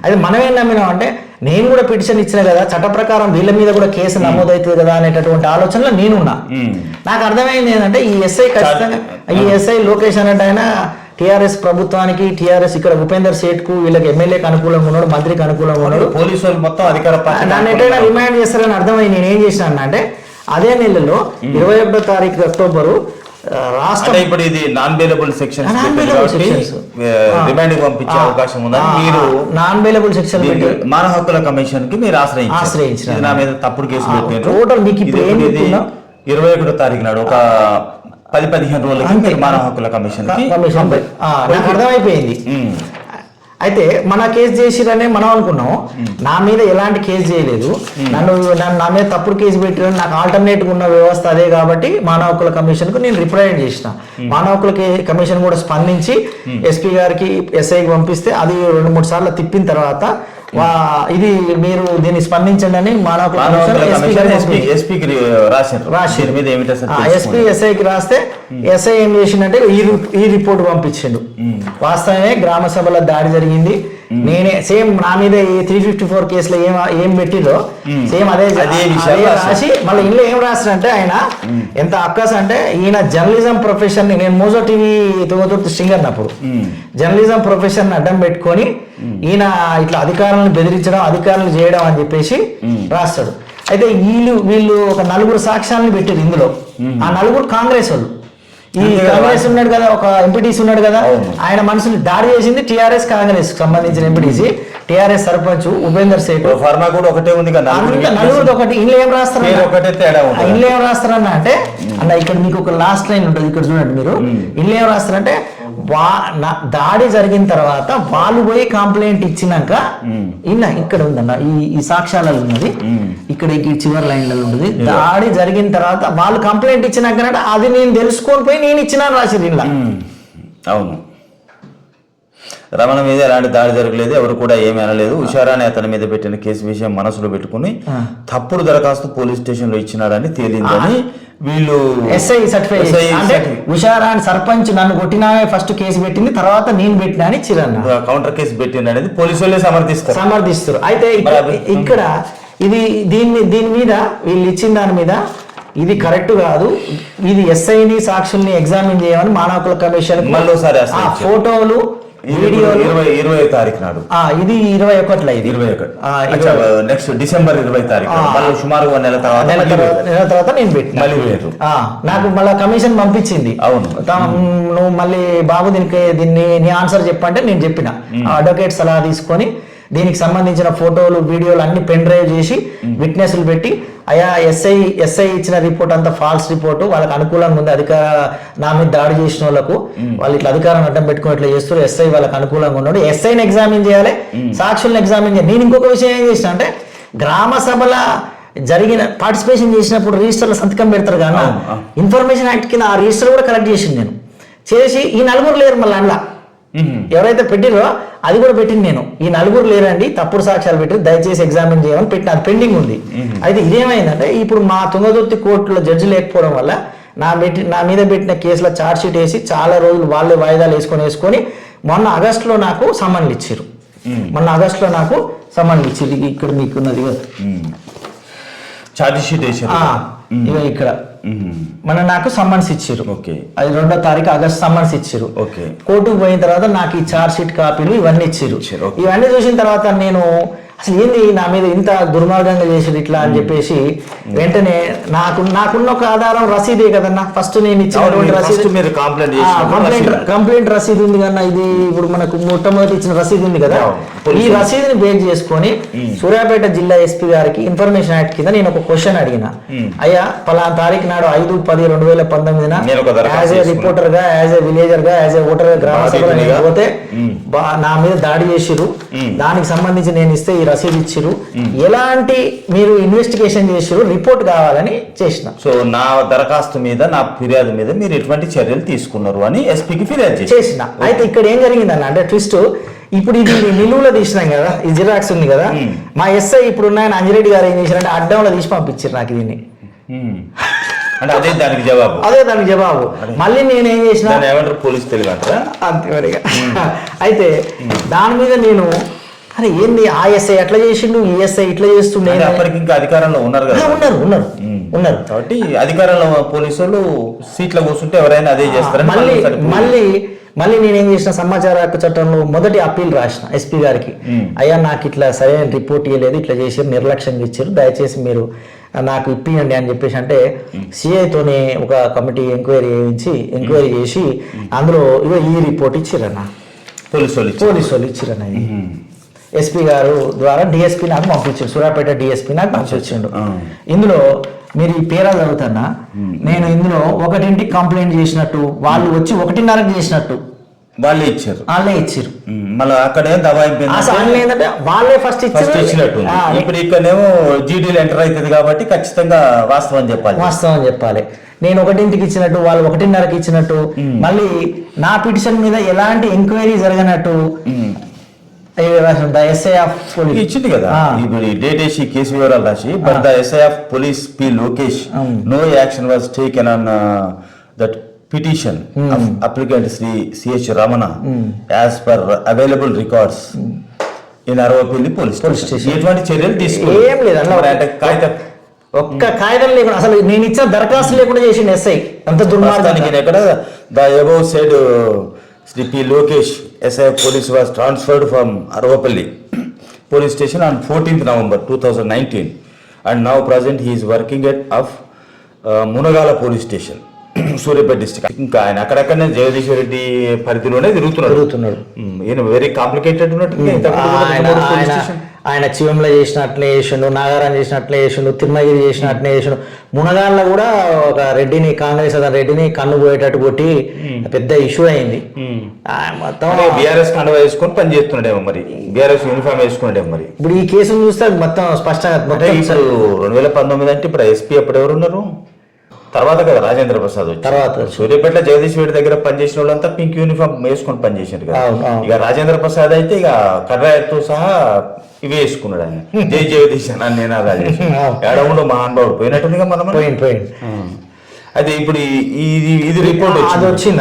అది మనం ఏం నమ్మినాం అంటే నేను కూడా పిటిషన్ ఇచ్చిన కదా, చట్ట ప్రకారం వీళ్ళ మీద కూడా కేసు నమోదవుతుంది కదా అనేటటువంటి ఆలోచనలో నేనున్నా. నాకు అర్థమైంది ఏంటంటే ఈ ఎస్ఐ ఖచ్చితంగా ఈ ఎస్ఐ లోకేష్ అనేట ఆయన టీఆర్ఎస్ ప్రభుత్వానికి, టీఆర్ఎస్ ఇక్కడ ఉపేందర్ సేఠ్ కు వీళ్ళకి ఎమ్మెల్యేకి అనుకూలంగా ఉన్నాడు, మంత్రికి అనుకూలంగా ఉన్నాడు, పోలీసు వాళ్ళు మొత్తం అధికార నన్ను ఎట్లయినా రిమాండ్ చేస్తారని అర్థమైంది. నేను ఏం చేశాను అంటే అదే నెలలో 21వ తారీఖు అక్టోబరు రాష్ట్రం ఇప్పుడు ఇది నాన్ బెయిలబుల్ సెక్షన్స్ రిమాండ్ పంపించే అవకాశం ఉందని మీరు నాన్ బెయిలబుల్ సెక్షన్ మానవ హక్కుల కమిషన్ కి మీరు ఆశ్రయించారు. నా మీద తప్పుడు కేసు పెట్టారు. టోటల్ మీకు ఇప్పుడు 21వ తారీఖు నాడు ఒక 10-15 రోజులకి మానవ హక్కుల కమిషన్ నాకు అర్థమైపోయింది. అయితే మన కేసు చేసిరనే మనం అనుకున్నాం. నా మీద ఎలాంటి కేసు చేయలేదు, నన్ను నా మీద తప్పుడు కేసు పెట్టిరని నాకు ఆల్టర్నేటివ్ ఉన్న వ్యవస్థ అదే కాబట్టి మానవ హక్కుల కమిషన్ కు నేను రిప్రజెంట్ చేసిన. మానవ హక్కుల కమిషన్ కూడా స్పందించి ఎస్పీ గారికి, ఎస్ఐకి పంపిస్తే అది 2-3 సార్లు తిప్పిన తర్వాత ఇది మీరు దీన్ని స్పందించండి అని మానవ ఎస్పీ ఎస్ఐకి రాస్తే ఎస్ఐ ఏం చేసిందంటే ఈ రిపోర్ట్ పంపించిండు. వాస్తవమే గ్రామ సభలో దాడి జరిగింది, నేనే సేమ్ నా మీద 354 కేసులో ఏం పెట్టిరో సేమ్ అదే రాసి మళ్ళీ ఇంట్లో ఏం రాస్తారంటే ఆయన ఎంత అక్కస్ అంటే ఈయన జర్నలిజం ప్రొఫెషన్ ని, నేను మోజో టీవీ తుంగతుర్తి స్టింగర్ అప్పుడు జర్నలిజం ప్రొఫెషన్ అడ్డం పెట్టుకొని ఈయన ఇట్లా అధికారులను బెదిరించడం, అధికారులు చేయడం అని చెప్పేసి రాస్తాడు. అయితే వీళ్ళు ఒక 4 సాక్ష్యాలను పెట్టారు ఇందులో. ఆ 4 కాంగ్రెస్ వాళ్ళు. ఈ కాంగ్రెస్ ఉన్నాడు కదా, ఒక ఎంపీటీసీ ఉన్నాడు కదా, ఆయన మనసుని దాడి చేసింది టీఆర్ఎస్ కాంగ్రెస్ సంబంధించిన MPTC, TRS sarpanch Upender Seth. Pharma కూడా ఒకటే ఉంది కదా, నలుగురు ఒకటి. ఇంట్లో ఏం రాస్తారు, ఇంట్లో ఏం రాస్తారన్న అంటే అన్న ఇక్కడ మీకు ఒక లాస్ట్ లైన్ ఉంటుంది, ఇక్కడ చూడండి మీరు. ఇంట్లో ఏం రాస్తారంటే దాడి జరిగిన తర్వాత వాళ్ళు పోయి కంప్లైంట్ ఇచ్చినాక ఇక్కడ ఉందన్న ఈ సాక్ష్యాలలో ఉన్నది, ఇక్కడ చివరి లైన్లలో ఉన్నది. దాడి జరిగిన తర్వాత వాళ్ళు కంప్లైంట్ ఇచ్చినాక అది నేను తెలుసుకొని పోయి నేను ఇచ్చినాను రాసింది ఇలా. అవును, రమణ మీద ఎలాంటి దాడి జరగలేదు, ఎవరు కూడా ఏమీ అనలేదు. ఉషారాని అతని మీద పెట్టిన కేసు విషయం మనసులో పెట్టుకుని తప్పుడు దరఖాస్తు పోలీస్ స్టేషన్ లో ఇచ్చినాడని తేలిందని వీళ్ళు ఎస్ఐ సర్టిఫికేట్ అంటే ఉషారాని సర్పంచ్ నన్ను కొట్టినామే ఫస్ట్ కేసు పెట్టింది, తర్వాత నేను పెట్టినా అని చిరన్న కౌంటర్ కేసు పెట్టింది అనేది పోలీసు వాళ్ళే సమర్థిస్తారు. అయితే ఇక్కడ దీని మీద వీళ్ళు ఇచ్చిన దాని మీద ఇది కరెక్ట్ కాదు, ఇది ఎస్ఐని సాక్షుల్ని ఎగ్జామిన్ చేయమని మానవ హక్కుల కమిషన్ ఫోటోలు వీడియోలు 20వ తారీఖు నాడు, ఇది 21 నెక్స్ట్ డిసెంబర్ 20వ తారీఖు సుమారు నెల తర్వాత నేను పెట్టిన. నాకు మళ్ళీ కమిషన్ పంపించింది, అవును నువ్వు మళ్ళీ బాబు దీన్ని నీ ఆన్సర్ చెప్పంటే నేను చెప్పిన. అడ్వకేట్ సలహా తీసుకొని దీనికి సంబంధించిన ఫోటోలు వీడియోలు అన్ని పెన్ డ్రైవ్ చేసి విట్నెస్లు పెట్టి, అయా ఎస్ఐ ఇచ్చిన రిపోర్ట్ అంతా ఫాల్స్ రిపోర్టు, వాళ్ళకి అనుకూలంగా ఉంది, నా మీద దాడి చేసిన వాళ్ళకు వాళ్ళు ఇట్లా అధికారం అడ్డం పెట్టుకుని ఇట్లా చేస్తారు, ఎస్ఐ వాళ్ళకి అనుకూలంగా ఉన్నాడు, ఎస్ఐని ఎగ్జామిన్ చేయాలి, సాక్షులను ఎగ్జామిన్ చేయాలి. నేను ఇంకొక విషయం ఏం చేసిన అంటే గ్రామ సభల జరిగిన పార్టిసిపేషన్ చేసినప్పుడు రిజిస్టర్లో సంతకం పెడతారు కానీ ఇన్ఫర్మేషన్ యాక్ట్ కింద ఆ రిజిస్టర్ కూడా కలెక్ట్ చేసింది నేను. చేసి ఈ 4 లేరు మళ్ళీ అందులో ఎవరైతే పెట్టిరో అది కూడా పెట్టింది నేను. ఈ 4 లేరండి, తప్పుడు సాక్ష్యాలు పెట్టి దయచేసి ఎగ్జామిన్ చేయమని పెట్టిన, అది పెండింగ్ ఉంది. అయితే ఇదేమైందంటే ఇప్పుడు మా తుంగతుర్తి కోర్టులో జడ్జి లేకపోవడం వల్ల నా మీద పెట్టిన కేసులో ఛార్జ్ షీట్ వేసి చాలా రోజులు వాళ్ళే వాయిదాలు వేసుకొని మొన్న ఆగస్టులో నాకు సమన్లు ఇచ్చారు. ఇక్కడ మీకున్నది ఛార్జ్ షీట్ ఇక్కడ నాకు సమ్మన్స్ ఇచ్చారు. అది 2వ తారీఖు ఆగస్టు సమ్మన్స్ ఇచ్చారు. కోర్టుకు పోయిన తర్వాత నాకు ఈ ఛార్జ్ షీట్ కాపీలు ఇవన్నీ ఇచ్చారు. ఇవన్నీ చూసిన తర్వాత నేను అసలు ఏంది నా మీద ఇంత దుర్మార్గంగా చేసేది ఇట్లా అని చెప్పేసి వెంటనే నాకున్న ఒక ఆధారం రసీదే కదన్నా. ఫస్ట్ నేను ఇచ్చినటువంటి రసీదు, కంప్లైంట్ రసీదు ఉంది కన్నా. ఇది ఇప్పుడు మనకు మొట్టమొదటి ఇచ్చిన రసీదు ఉంది కదా, ఈ రసీదుని బేస్ చేసుకొని సూర్యాపేట జిల్లా ఎస్పీ గారికి ఇన్ఫర్మేషన్ యాక్ట్ కింద నేను ఒక క్వశ్చన్ అడిగిన. అయ్యా పలానా తారీఖు నాడు 5/10/2019 యాజ్ ఏ రిపోర్టర్ గా, యాజ్ ఏ విలేజర్ గా, యాజ్ ఏ ఓటర్ గా గ్రామ సభలో నేను పోతే నా మీద దాడి చేసిరు, దానికి సంబంధించి నేను ఇస్తే ఈ రసీదు ఇచ్చిరు, ఎలాంటి మీరు ఇన్వెస్టిగేషన్ చేసిరు, రిపోర్ట్ కావాలని చేసిన. సో నా దరఖాస్తు మీద, నా ఫిర్యాదు మీద మీరు ఎటువంటి చర్యలు తీసుకున్నారు అని ఎస్పీకి ఫిర్యాదు చేసిన. అయితే ఇక్కడ ఏం జరిగిందన్న అంటే ట్విస్ట్, ఇప్పుడు ఇది నిలువులో తీసినాం కదా, ఇది జిరాక్స్ ఉంది కదా, మా ఎస్ఐ ఇప్పుడు ఉన్నాయని అంజిరెడ్డి గారు ఏం చేశారంటే అడ్డంలో తీసి పంపించారు నాకు దీన్ని. అంటే అదే దానికి జవాబు. మళ్ళీ నేనేం చేసిన, పోలీస్ తెలియదు అంతే మరిగా. అయితే దాని మీద నేను అరే ఏంది ఆ ఎస్ఐ ఎట్లా చేసిండు, ఈ ఎస్ఐ ఇట్లా చేస్తుండే. అప్పటికి ఇంకా అధికారంలో ఉన్నారు కదా, ఉన్నారు కాబట్టి అధికారంలో పోలీసులు సీట్లో కూర్చుంటే ఎవరైనా అదే చేస్తారు. మళ్ళీ నేనేం చేసిన, సమాచార హక్కు చట్టంలో మొదటి అప్పీల్ రాసిన ఎస్పీ గారికి. అయ్యా నాకు ఇట్లా సరైన రిపోర్ట్ ఇవ్వలేదు, ఇట్లా చేసారు, నిర్లక్ష్యంగా ఇచ్చారు, దయచేసి మీరు నాకు ఇప్పియండి అని చెప్పేసి అంటే సిఐతోనే ఒక కమిటీ ఎంక్వైరీ చేసి అందులో ఇగో ఈ రిపోర్ట్ ఇచ్చిరన్న, పోలీసు వాళ్ళు ఇచ్చిరన్న. ఎస్పీ గారు ద్వారా డిఎస్పీ నాకు పంపించాడు, సూర్యాపేట డిఎస్పీ నాకు పంపించిండు. ఇందులో మీరు ఈ పేరా చదువుతున్నా, నేను ఇందులో 1ంటికి కంప్లైంట్ చేసినట్టు, వాళ్ళు వచ్చి 1:30కి చేసినట్టు వాళ్ళే ఇచ్చారు. మళ్ళీ అక్కడ ఏంటంటే వాళ్ళే ఫస్ట్ ఇచ్చినట్టు. ఇప్పుడు ఇక్కడేమో జీడీలు ఎంటర్ అవుతుంది కాబట్టి ఖచ్చితంగా వాస్తవం చెప్పాలి. నేను 1ంటికి ఇచ్చినట్టు, వాళ్ళు 1:30కి ఇచ్చినట్టు, మళ్ళీ నా పిటిషన్ మీద ఎలాంటి ఎంక్వైరీ జరగనట్టు ఇచ్చింది కదా. ఇప్పుడు డేట్ వేసి కేసు వివరాలు రాసి, but the SI of police P Lokesh no action was taken on that petition of applicant Shri CH Ramana as per available records in Aravapalli police station. ఎటువంటి చర్యలు ఏం లేదు, ఒక్క కాగితం లేకుండా, అసలు నేను ఇచ్చిన దరఖాస్తు లేకుండా చేసిండు ఎస్ఐ. అంత దుర్మార్గానికి ఎక్కడ the above said Sri P. Lokesh, SI of Police was transferred from Arvapalli Police Station on 14th November 2019 and now present he is working at Munagala Police Station, Suryapet district. ఇంకా ఆయన అక్కడక్కడనే జగదీశ్వర్ రెడ్డి పరిధిలోనే తిరుగుతున్నాడు. ఈయన very complicated ఉన్నట్టు. ఆయన చివంలో చేసినట్లే చేసిండు, నాగారం చేసినట్లే చేసిండు, తిరుమగిరి చేసినట్లే చేసిండు. మునగాల్లో కూడా ఒక రెడ్డిని, కాంగ్రెస్ అతను రెడ్డిని కన్ను పోయేటట్టు కొట్టి పెద్ద ఇష్యూ అయింది. మొత్తం బీఆర్ఎస్ కండువా వేసుకొని పని చేస్తున్నాడేమో, మరి బీఆర్ఎస్ యూనిఫామ్ వేసుకున్నాడేమో. మరి ఇప్పుడు ఈ కేసును చూస్తే మొత్తం స్పష్టంగా 2019 అంటే ఇప్పుడు ఎస్పీ అప్పుడు ఎవరు ఉన్నారు? తర్వాత కదా రాజేంద్ర ప్రసాద్ తర్వాత సూర్యాపేట జగదీష్ రెడ్డి దగ్గర పనిచేసిన వాళ్ళంతా పింక్ యూనిఫామ్ వేసుకొని పనిచేసారు కదా. ఇక రాజేంద్ర ప్రసాద్ అయితే ఇక కర్రాయతో సహా ఇవి వేసుకున్నాడు. ఆయన జై జగదీష్ అని నేను ఏడవుడు మహానుభావుడు పోయినట్టుగా మనం పోయింది. అయితే ఇప్పుడు ఇది రిపోర్ట్ వచ్చిన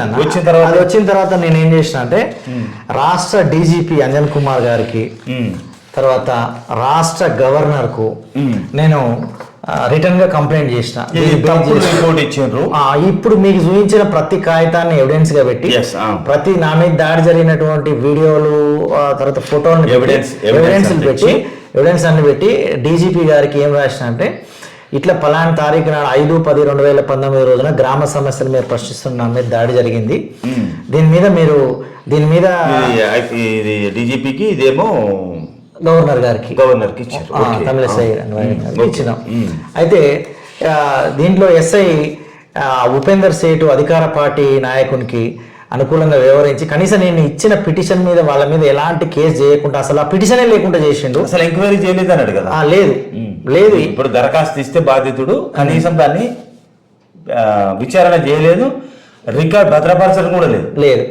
తర్వాత నేను ఏం చేసిన అంటే రాష్ట్ర డీజీపీ అంజన్ కుమార్ గారికి, తర్వాత రాష్ట్ర గవర్నర్ కు నేను రిటర్న్ గా కంప్లైంట్ చేసిన. ఇప్పుడు మీకు చూపించిన ప్రతి కాగితాన్ని ఎవిడెన్స్ గా పెట్టి, ప్రతి నా మీద దాడి జరిగినటువంటి వీడియోలు, తర్వాత ఫోటోలు ఎవిడెన్స్ అన్ని పెట్టి డీజీపీ గారికి ఏం రాసిన అంటే, ఇట్లా పలానా తారీఖు నాడు 5/10/2019 రోజున గ్రామ సమస్యల మీద ప్రశ్నిస్తున్న నా మీద దాడి జరిగింది. దీని మీద డీజీపీకి ఇదేమో గవర్నర్ గారికి తమిళసై ఇచ్చినాం. అయితే దీంట్లో ఎస్ఐ ఉపేందర్ సేటు అధికార పార్టీ నాయకునికి అనుకూలంగా వ్యవహరించి కనీసం నేను ఇచ్చిన పిటిషన్ మీద వాళ్ళ మీద ఎలాంటి కేసు చేయకుండా, అసలు ఆ పిటిషనే లేకుండా చేసిండు. అసలు ఎంక్వైరీ చేయలేదు అన్నాడు కదా. లేదు ఇప్పుడు దరఖాస్తు ఇస్తే బాధితుడు కనీసం దాన్ని విచారణ చేయలేదు, రికార్డ్ భద్రపరచడం కూడా లేదు.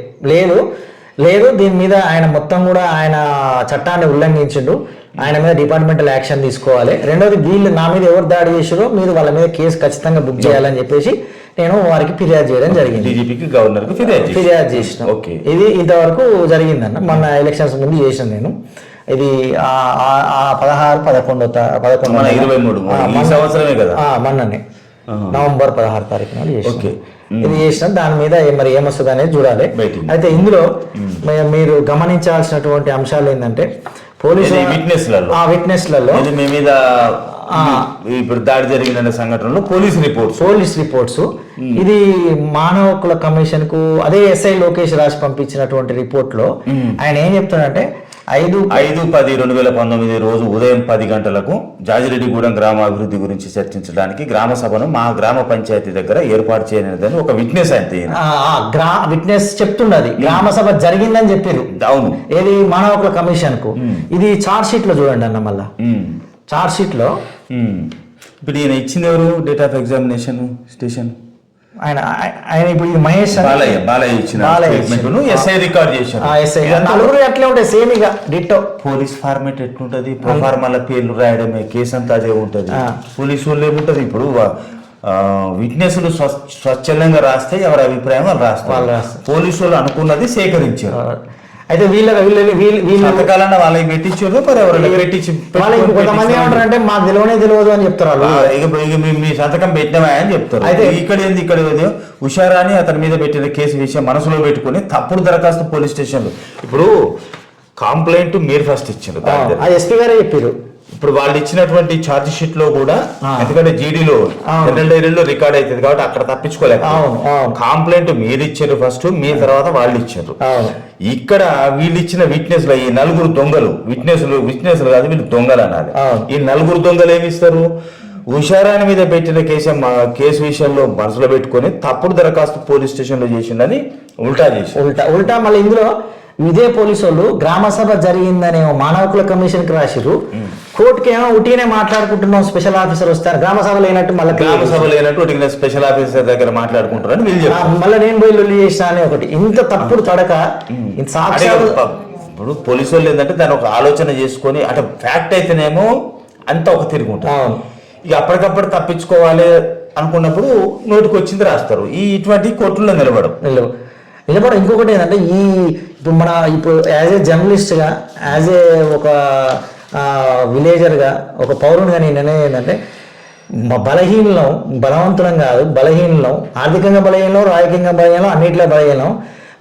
దీని మీద ఆయన మొత్తం కూడా ఆయన చట్టాన్ని ఉల్లంఘించిండు. ఆయన మీద డిపార్ట్మెంటల్ యాక్షన్ తీసుకోవాలి. రెండోది, వీళ్ళు నా మీద ఎవరు దాడి చేసారో మీరు వాళ్ళ మీద కేసు ఖచ్చితంగా బుక్ చేయాలని చెప్పేసి నేను వారికి ఫిర్యాదు చేయడం జరిగింది. ఫిర్యాదు చేసిన. ఇది ఇంతవరకు జరిగిందన్న. మొన్న ఎలక్షన్స్ ముందు చేసిన నేను ఇది 16/11/23 మొన్ననే నవంబర్ 16 తారీఖు నాడు చేసిన. ఇది చేసిన దాని మీద మరి ఏమొస్తుంది అనేది చూడాలి. అయితే ఇందులో మీరు గమనించాల్సినటువంటి అంశాలు ఏంటంటే, పోలీసు విట్నెస్లలో విట్నెస్లలో ఇది మీ మీద ఇప్పుడు దాడి జరిగిన సంఘటనలో పోలీస్ రిపోర్ట్స్ ఇది మానవ హక్కుల కమిషన్ కు అదే ఎస్ఐ లోకేష్ రాజ్ పంపించినటువంటి రిపోర్ట్ లో ఆయన ఏం చెప్తాడంటే 5/10/2019 రోజు ఉదయం 10 గంటలకు జాజిరెడ్డిగూడెం గ్రామాభివృద్ధి గురించి చర్చించడానికి గ్రామ సభను మా గ్రామ పంచాయతీ దగ్గర ఏర్పాటు చేయలేదని ఒక విట్నెస్ విట్నెస్ చెప్తున్నది. గ్రామ సభ జరిగిందని చెప్పారు. అవును, ఏది మానవ హక్కుల కమిషన్ కు. ఇది చార్జ్ షీట్ లో చూడండి అన్న, మళ్ళా చార్జ్ షీట్ లో ఇప్పుడు ఈయన ఇచ్చింది ఎవరు? డేట్ ఆఫ్ ఎగ్జామినేషన్ స్టేషన్ ఆయన ఇప్పుడు ఇది మహేష్ బాలయ్య ఇచ్చిన ఎస్ఐ రికార్డ్ చేశారు. నలుగురు ఎట్లా ఉంటాయి సేమ్ ఇక డిట్టో. పోలీస్ ఫార్మేట్ ఎట్లుంటది? ప్రొఫార్మాల పేర్లు రాయడమే, కేసు అంతా అదే ఉంటది. పోలీసు వాళ్ళు ఏముంటది, ఇప్పుడు విట్నెస్లు స్వచ్ఛందంగా రాస్తే ఎవరి అభిప్రాయం వాళ్ళు రాస్తారు. పోలీసు వాళ్ళు అనుకున్నది సేకరించారు. అయితే సంతకాలన్న వాళ్ళకి పెట్టించారు, మరి ఎవరైనా పెట్టించి కొంతమంది ఏమంటారంటే మాకు తెలియదు అని చెప్తారు. ఇక మీ సంతకం పెట్టినవా అని చెప్తారు. అయితే ఇక్కడ హుషారాని అతని మీద పెట్టిన కేసు విషయం మనసులో పెట్టుకుని తప్పుడు దరఖాస్తు పోలీస్ స్టేషన్లు. ఇప్పుడు కంప్లైంట్ మీరు ఫస్ట్ ఇచ్చారు, ఎస్పీ గారే చెప్పారు. ఇప్పుడు వాళ్ళు ఇచ్చినటువంటి ఛార్జ్ షీట్ లో కూడా, ఎందుకంటే జీడీలో జనరల్ డైరీలో రికార్డ్ అవుతుంది కాబట్టి అక్కడ తప్పించుకోలేదు. కంప్లైంట్ మీరు ఇచ్చారు ఫస్ట్, మీ తర్వాత వాళ్ళు ఇచ్చారు. ఇక్కడ వీళ్ళు ఇచ్చిన విట్నెస్ లో ఈ నలుగురు దొంగలు, విట్నెస్లు కాదు వీళ్ళు దొంగలు అనాలి. ఈ నలుగురు దొంగలు ఏమి ఇస్తారు? హుషారాని మీద పెట్టిన కేసు విషయంలో మనసులో పెట్టుకొని తప్పుడు దరఖాస్తు పోలీస్ స్టేషన్ లో చేసిందని ఉల్టా మళ్ళీ ఇందులో ఇదే పోలీసు వాళ్ళు గ్రామ సభ జరిగిందనే మానవ హక్కుల కమిషన్ కి రాసిరు. కోర్టుకి ఏమో ఉట్టినే మాట్లాడుకుంటున్నాం, స్పెషల్ ఆఫీసర్ వస్తారు. గ్రామ సభ లేనట్టు మళ్ళీ స్పెషల్ ఆఫీసర్ దగ్గర మాట్లాడుకుంటారని మళ్ళీ నేను పోయి లొల్లి చేసిన అని ఒకటి. ఇంత తప్పుడు తడక ఇప్పుడు పోలీసు వాళ్ళు ఏంటంటే దాని ఒక ఆలోచన చేసుకొని అంటే ఫ్యాక్ట్ అయితేనేమో అంత ఒక తిరుగుంటారు. ఇక అప్పటికప్పుడు తప్పించుకోవాలి అనుకున్నప్పుడు నోటికి వచ్చింది రాస్తారు. ఇటువంటి కోర్టుల్లో నిలబడం. ఇంకొకటి ఏంటంటే ఇప్పుడు యాజ్ ఏ జర్నలిస్ట్గా, యాజ్ ఏ ఒక విలేజర్గా, ఒక పౌరునిగా నేను ఏంటంటే బలవంతులం కాదు, బలహీనం, ఆర్థికంగా బలహీనం, రాజకీయంగా బలహీనం, అన్నింటిలో బలహీనం.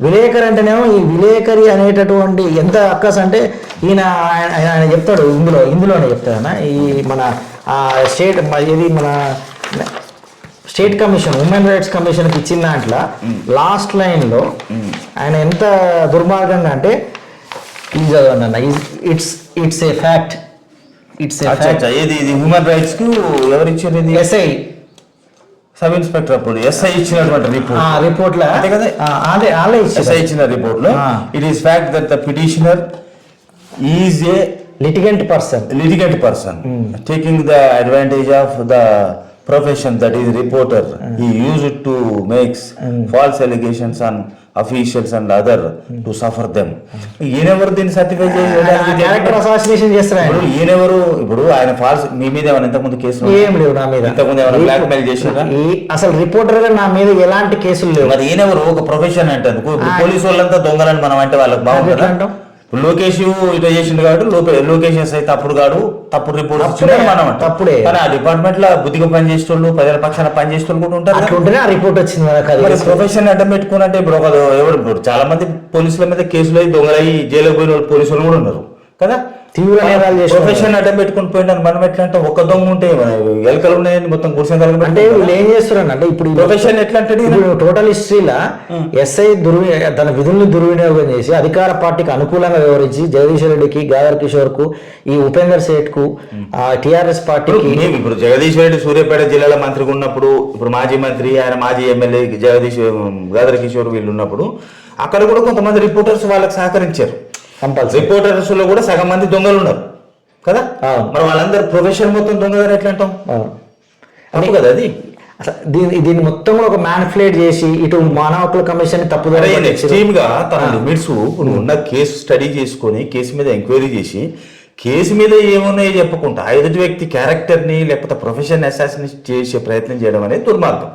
విలేకరి అంటేనేమో ఈ విలేకరి అనేటటువంటి ఎంత అక్కస్ అంటే ఆయన చెప్తాడు, ఇందులోనే చెప్తాడన్న. ఈ మన స్టేట్ ఇది మన స్టేట్ కమిషన్, ఉమెన్ రైట్స్ కమిషన్కి ఇచ్చిన దాంట్లో లాస్ట్ లైన్లో ఆయన ఎంత దుర్మార్గంగా అంటే it's a fact. Human rights కు ఎవరు ఇచ్చారు? ఎస్ఐ సబ్ ఇన్స్పెక్టర్ అప్పుడు ఎస్ఐ ఇచ్చినటువంటి రిపోర్ట్ లో ఎస్ఐ ఇచ్చిన రిపోర్ట్ లో it is fact that the petitioner is a litigant person taking the advantage of the profession, that is reporter. He used to make false allegations on officials and other to suffer them. ఈయనెవరు దీన్ని certify చేస్తారు? ఈయనెవరు? ఇప్పుడు ఆయన falls మీ మీద ఏమైనా ఇంతకుముందు కేసులు ఏం లేవు, నా మీద ఇంతకుముందు ఏమైనా బ్లాక్ మెయిల్ చేసారా? అసలు రిపోర్టర్ గా నా మీద ఎలాంటి కేసులు లేవు. మరి ఈయనెవరు? ఒక ప్రొఫెషన్ అంటే పోలీసు వాళ్ళంతా దొంగలని మనం అంటే వాళ్ళకి బాగుంటుంది. లోకేష్ ఇట్లా చేసిండు కాబట్టి లోకేష్ ఎస్ఐ తప్పుడు రిపోర్ట్ మనం తప్పుడే. కానీ ఆ డిపార్ట్మెంట్ లో బుద్ధిగా పనిచేసేటోళ్ళు, ప్రజల పక్షాన పనిచేసేటోళ్ళు కూడా ఉంటారు. అట్లుంటేనే ఆ రిపోర్ట్ వచ్చింది. ప్రొఫెషన్ అడ్డం పెట్టుకున్నట్టే ఇప్పుడు చాలా మంది పోలీసుల మీద కేసులు అయ్యి దొంగలయ్యి జైలుకు పోయిన పోలీసులు కూడా ఉన్నారు కదా. తీవ్ర నేరాలు చేసి ప్రొఫెషన్ అడ్డం పెట్టుకుని పోయినాను. మనం ఎట్లా అంటే ఒక దొంగ ఉంటే ఎలకలు ఉన్నాయని మొత్తం కూర్చొని అంటే వీళ్ళు ఏం చేస్తున్నారు అంటే ఇప్పుడు ప్రొఫెషన్ ఎట్లా అంటే టోటల్ హిస్టరీలో ఎస్ఐ తన విధుల్ని దుర్వినియోగం చేసి అధికార పార్టీకి అనుకూలంగా వివరించి జగదీష్ రెడ్డికి, గాదర్ కిషోర్ కు, ఈ ఉపేందర్ సేఠ్ కు, టిఆర్ఎస్ పార్టీకి. ఇప్పుడు జగదీష్ రెడ్డి సూర్యాపేట జిల్లాలో మంత్రిగా ఉన్నప్పుడు, ఇప్పుడు మాజీ మంత్రి, ఆయన మాజీ ఎమ్మెల్యే గాదర్ కిషోర్ వీళ్ళు ఉన్నప్పుడు అక్కడ కూడా కొంతమంది రిపోర్టర్స్ వాళ్ళకి సహకరించారు. రిపోర్టర్స్ లో కూడా సగం మంది దొంగలు ఉన్నారు కదా. మరి వాళ్ళందరూ ప్రొఫెషన్ మొత్తం దొంగగారు ఎట్లా అంటాం? అవును కదా. అది దీన్ని మొత్తం ఒక మ్యానిపులేట్ చేసి ఇటు మానవ హక్కుల కమిషన్ తప్పుగా ఎక్స్ట్రీమ్ గా తన లిమిట్స్ ఉన్న కేసు స్టడీ చేసుకొని కేసు మీద ఎంక్వైరీ చేసి కేసు మీద ఏమున్నాయో చెప్పకుండా ఎదుటి వ్యక్తి క్యారెక్టర్ ని లేకపోతే ప్రొఫెషన్ అసాసినేట్ చేసే ప్రయత్నం చేయడం అనేది దుర్మార్గం.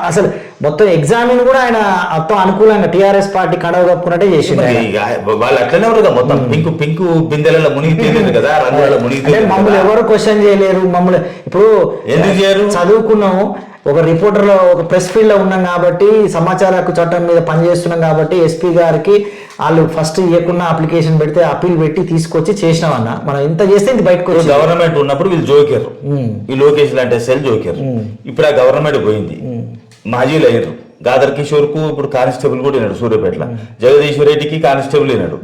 అసలు మొత్తం ఎగ్జామిన్ కూడా ఆయన మొత్తం అనుకూలంగా టిఆర్ఎస్ పార్టీ కడవ కప్పుకున్నట్టే చేసింది. వాళ్ళు అట్లనే ఉన్నారు మొత్తం పింకు బిందెలలో మునిగి తేలేదు కదా, రంగులలో మునిగి. మమ్మల్ని ఎవరు క్వశ్చన్ చేయలేరు. మమ్మల్ని ఇప్పుడు ఎందుకు చేయరు? చదువుకున్నాము, ఒక రిపోర్టర్లో ఒక ప్రెస్ ఫీల్డ్లో ఉన్నాం కాబట్టి సమాచార హక్కు చట్టం మీద పనిచేస్తున్నాం కాబట్టి ఎస్పీ గారికి వాళ్ళు ఫస్ట్ ఇవ్వకుండా అప్లికేషన్ పెడితే అప్పీల్ పెట్టి తీసుకొచ్చి చేసినామన్నా మనం ఇంత చేస్తే ఇది బయటకు వచ్చి గవర్నమెంట్ ఉన్నప్పుడు వీళ్ళు జోకారు, ఈ లోకేష్ లాంటి సెల్ జోకారు. ఇప్పుడు ఆ గవర్నమెంట్ పోయింది, మాజీలు అయ్యారు. గాదర్ కిషోర్ కు ఇప్పుడు కానిస్టేబుల్ కూడా విన్నాడు సూర్యాపేటలో, జగదీశ్వర్ రెడ్డికి కానిస్టేబుల్ విన్నాడు.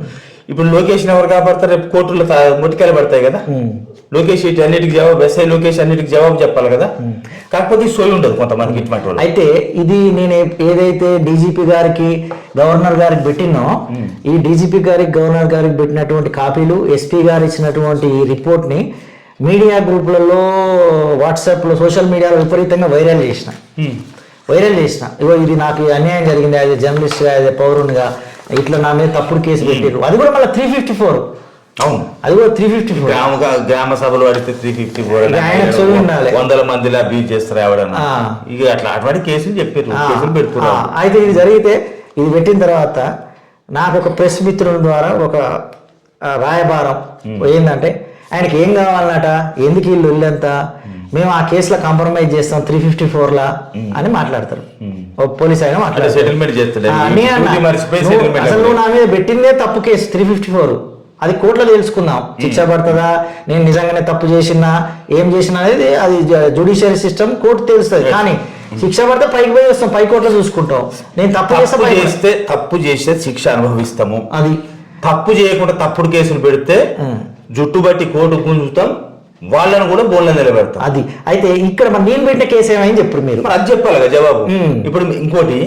ఇప్పుడు లోకేష్ ఎవరు కాపాడతారు? రేపు కోర్టులో ముటికాయలు పడతాయి కదా. లోకేష్ ఇటు అన్నిటికి జవాబు, ఎస్ఐ లోకేష్ అన్నిటికి జవాబు చెప్పాలి కదా. కాకపోతే సోయి ఉండదు కొంతమందికి ఇటువంటి వాళ్ళు. అయితే ఇది నేను ఏదైతే డీజీపీ గారికి గవర్నర్ గారికి పెట్టినో, ఈ డీజీపీ గారికి గవర్నర్ గారికి పెట్టినటువంటి కాపీలు, ఎస్పీ గారు ఇచ్చినటువంటి ఈ రిపోర్ట్ ని మీడియా గ్రూపులలో, వాట్సాప్లో, సోషల్ మీడియాలో విపరీతంగా వైరల్ చేసిన. ఇగో ఇది నాకు అన్యాయం జరిగింది, యాజ్ జర్నలిస్ట్గా, యాజ్ పౌరునిగా ఇట్లా నా మీద తప్పుడు కేసు పెట్టారు. అది కూడా మళ్ళీ 354. అవును, అది కూడా 354. గ్రామ సభలు అడిగితే 354 100 మందిలా బీచ్ చేస్తారు ఎవడన్నా. ఇక అట్లా అటువంటి కేసులు చెప్పారు, కేసులు పెడుతున్నారు. అయితే ఇది జరిగితే, ఇది పెట్టిన తర్వాత నాకు ఒక ప్రెస్ మిత్రుల ద్వారా ఒక రాయబారం ఏంటంటే, ఆయనకి ఏం కావాలన్నట, ఎందుకు వీళ్ళు వెళ్ళంతా, మేము ఆ కేసులో కాంప్రమైజ్ చేస్తాం 354 అని మాట్లాడతారు. పోలీస్ ఆయన మాట్లాడతారు. అసలు నువ్వు నా మీద పెట్టిందే తప్పు కేసు 354, అది కోర్టులో తెలుసుకుందాం, శిక్ష పడుతుందా, నేను నిజంగానే తప్పు చేసినా ఏం చేసినా అనేది అది జ్యుడిషియరీ సిస్టమ్, కోర్టు తెలుస్తుంది. కానీ శిక్ష పడితే పైకి పోయి వస్తాం, పై కోర్టులో చూసుకుంటాం. నేను తప్పు చేస్తే శిక్ష అనుభవిస్తాము, అది తప్పు చేయకుండా తప్పుడు కేసులు పెడితే జుట్టు బట్టి కోర్టు గుంజుతాం, వాళ్ళని కూడా బోన్లో నిలబెడతాం. అది అయితే ఇక్కడ నేను పెట్టిన కేసు ఏమైంది చెప్పు మీరు, అది చెప్పాలి కదా జవాబు. ఇప్పుడు ఇంకోటి,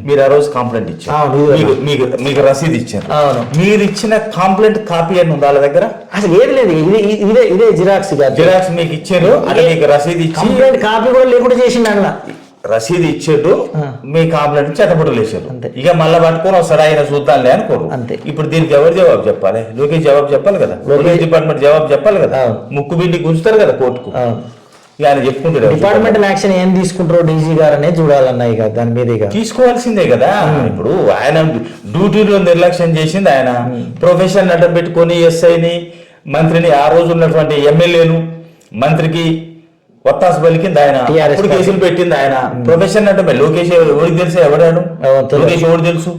మీరు ఆ రోజు కంప్లైంట్ ఇచ్చారు, మీకు రసీదు ఇచ్చారు, మీరు ఇచ్చిన కంప్లైంట్ కాపీ అని ఉంది వాళ్ళ దగ్గర? అసలు ఏది లేదు, ఇదే జిరాక్స్ మీకు ఇచ్చారు, అంటే మీకు రసీదు ఇచ్చి కంప్లైంట్ కాపీ కూడా లేకుండా చేసిండు అన్న. రసీదు ఇచ్చాడు, మీ కంప్లైంట్ చెట్టపట్టులు వేసాడు, ఇక మళ్ళీ పట్టుకొని వస్తాడు ఆయన చూద్దాంలే అనుకోరు. అంతే. ఇప్పుడు దీనికి ఎవరు జవాబు చెప్పాలి? లోకేష్ జవాబు చెప్పాలి కదా, లోకేష్ డిపార్ట్మెంట్ జవాబు చెప్పాలి కదా, ముక్కు బిడ్డి గుంచుతారు కదా కోర్టుకు. ఇక ఆయన చెప్పుకుంటాడు డిపార్ట్మెంటల్ యాక్షన్ ఏం తీసుకుంటారో డీజీ గారనే చూడాలన్నా, ఇక దాని మీద తీసుకోవాల్సిందే కదా. ఇప్పుడు ఆయన డ్యూటీలో నిర్లక్ష్యం చేసింది ఆయన, ప్రొఫెషన్ అడ్డం పెట్టుకొని ఎస్ఐని, మంత్రిని, ఆ రోజు ఉన్నటువంటి ఎమ్మెల్యేను, మంత్రికి ఒత్తాసు పలికింది ఆయన, అప్పుడు కేసులు పెట్టింది ఆయన. ప్రొఫెషన్ అంటే లోకేష్ ఎవరికి తెలుసు, ఎవడాడు లోకేష్ ఎవరు తెలుసు?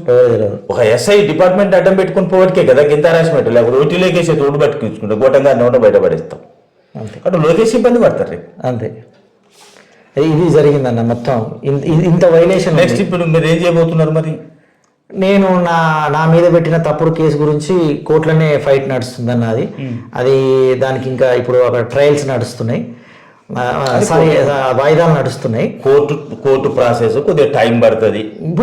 ఒక ఎస్ఐ డిపార్ట్మెంట్ అడ్డం పెట్టుకుని పోవటికే కదా గింత రాసినట్టు, లేకపోతే ఒకటి లోకేష్ రోడ్డు పట్టుకుంటుకుంటాం, గోటంగా నోట బయటపడేస్తాం. అటు లోకేష్ ఇబ్బంది పడతారు. అంతే, ఇది జరిగిందన్న మొత్తం ఇంత వైలేషన్. నెక్స్ట్ ఇప్పుడు మీరు ఏం చేయబోతున్నారు మరి? నేను నా మీద పెట్టిన తప్పుడు కేసు గురించి కోర్టులోనే ఫైట్ నడుస్తుందన్న. అది దానికి ఇంకా ఇప్పుడు అక్కడ ట్రయల్స్ నడుస్తున్నాయి, వాయిదాలు నడుస్తున్నాయి. కోర్టు ప్రాసెస్ కొద్దిగా టైం పడుతుంది.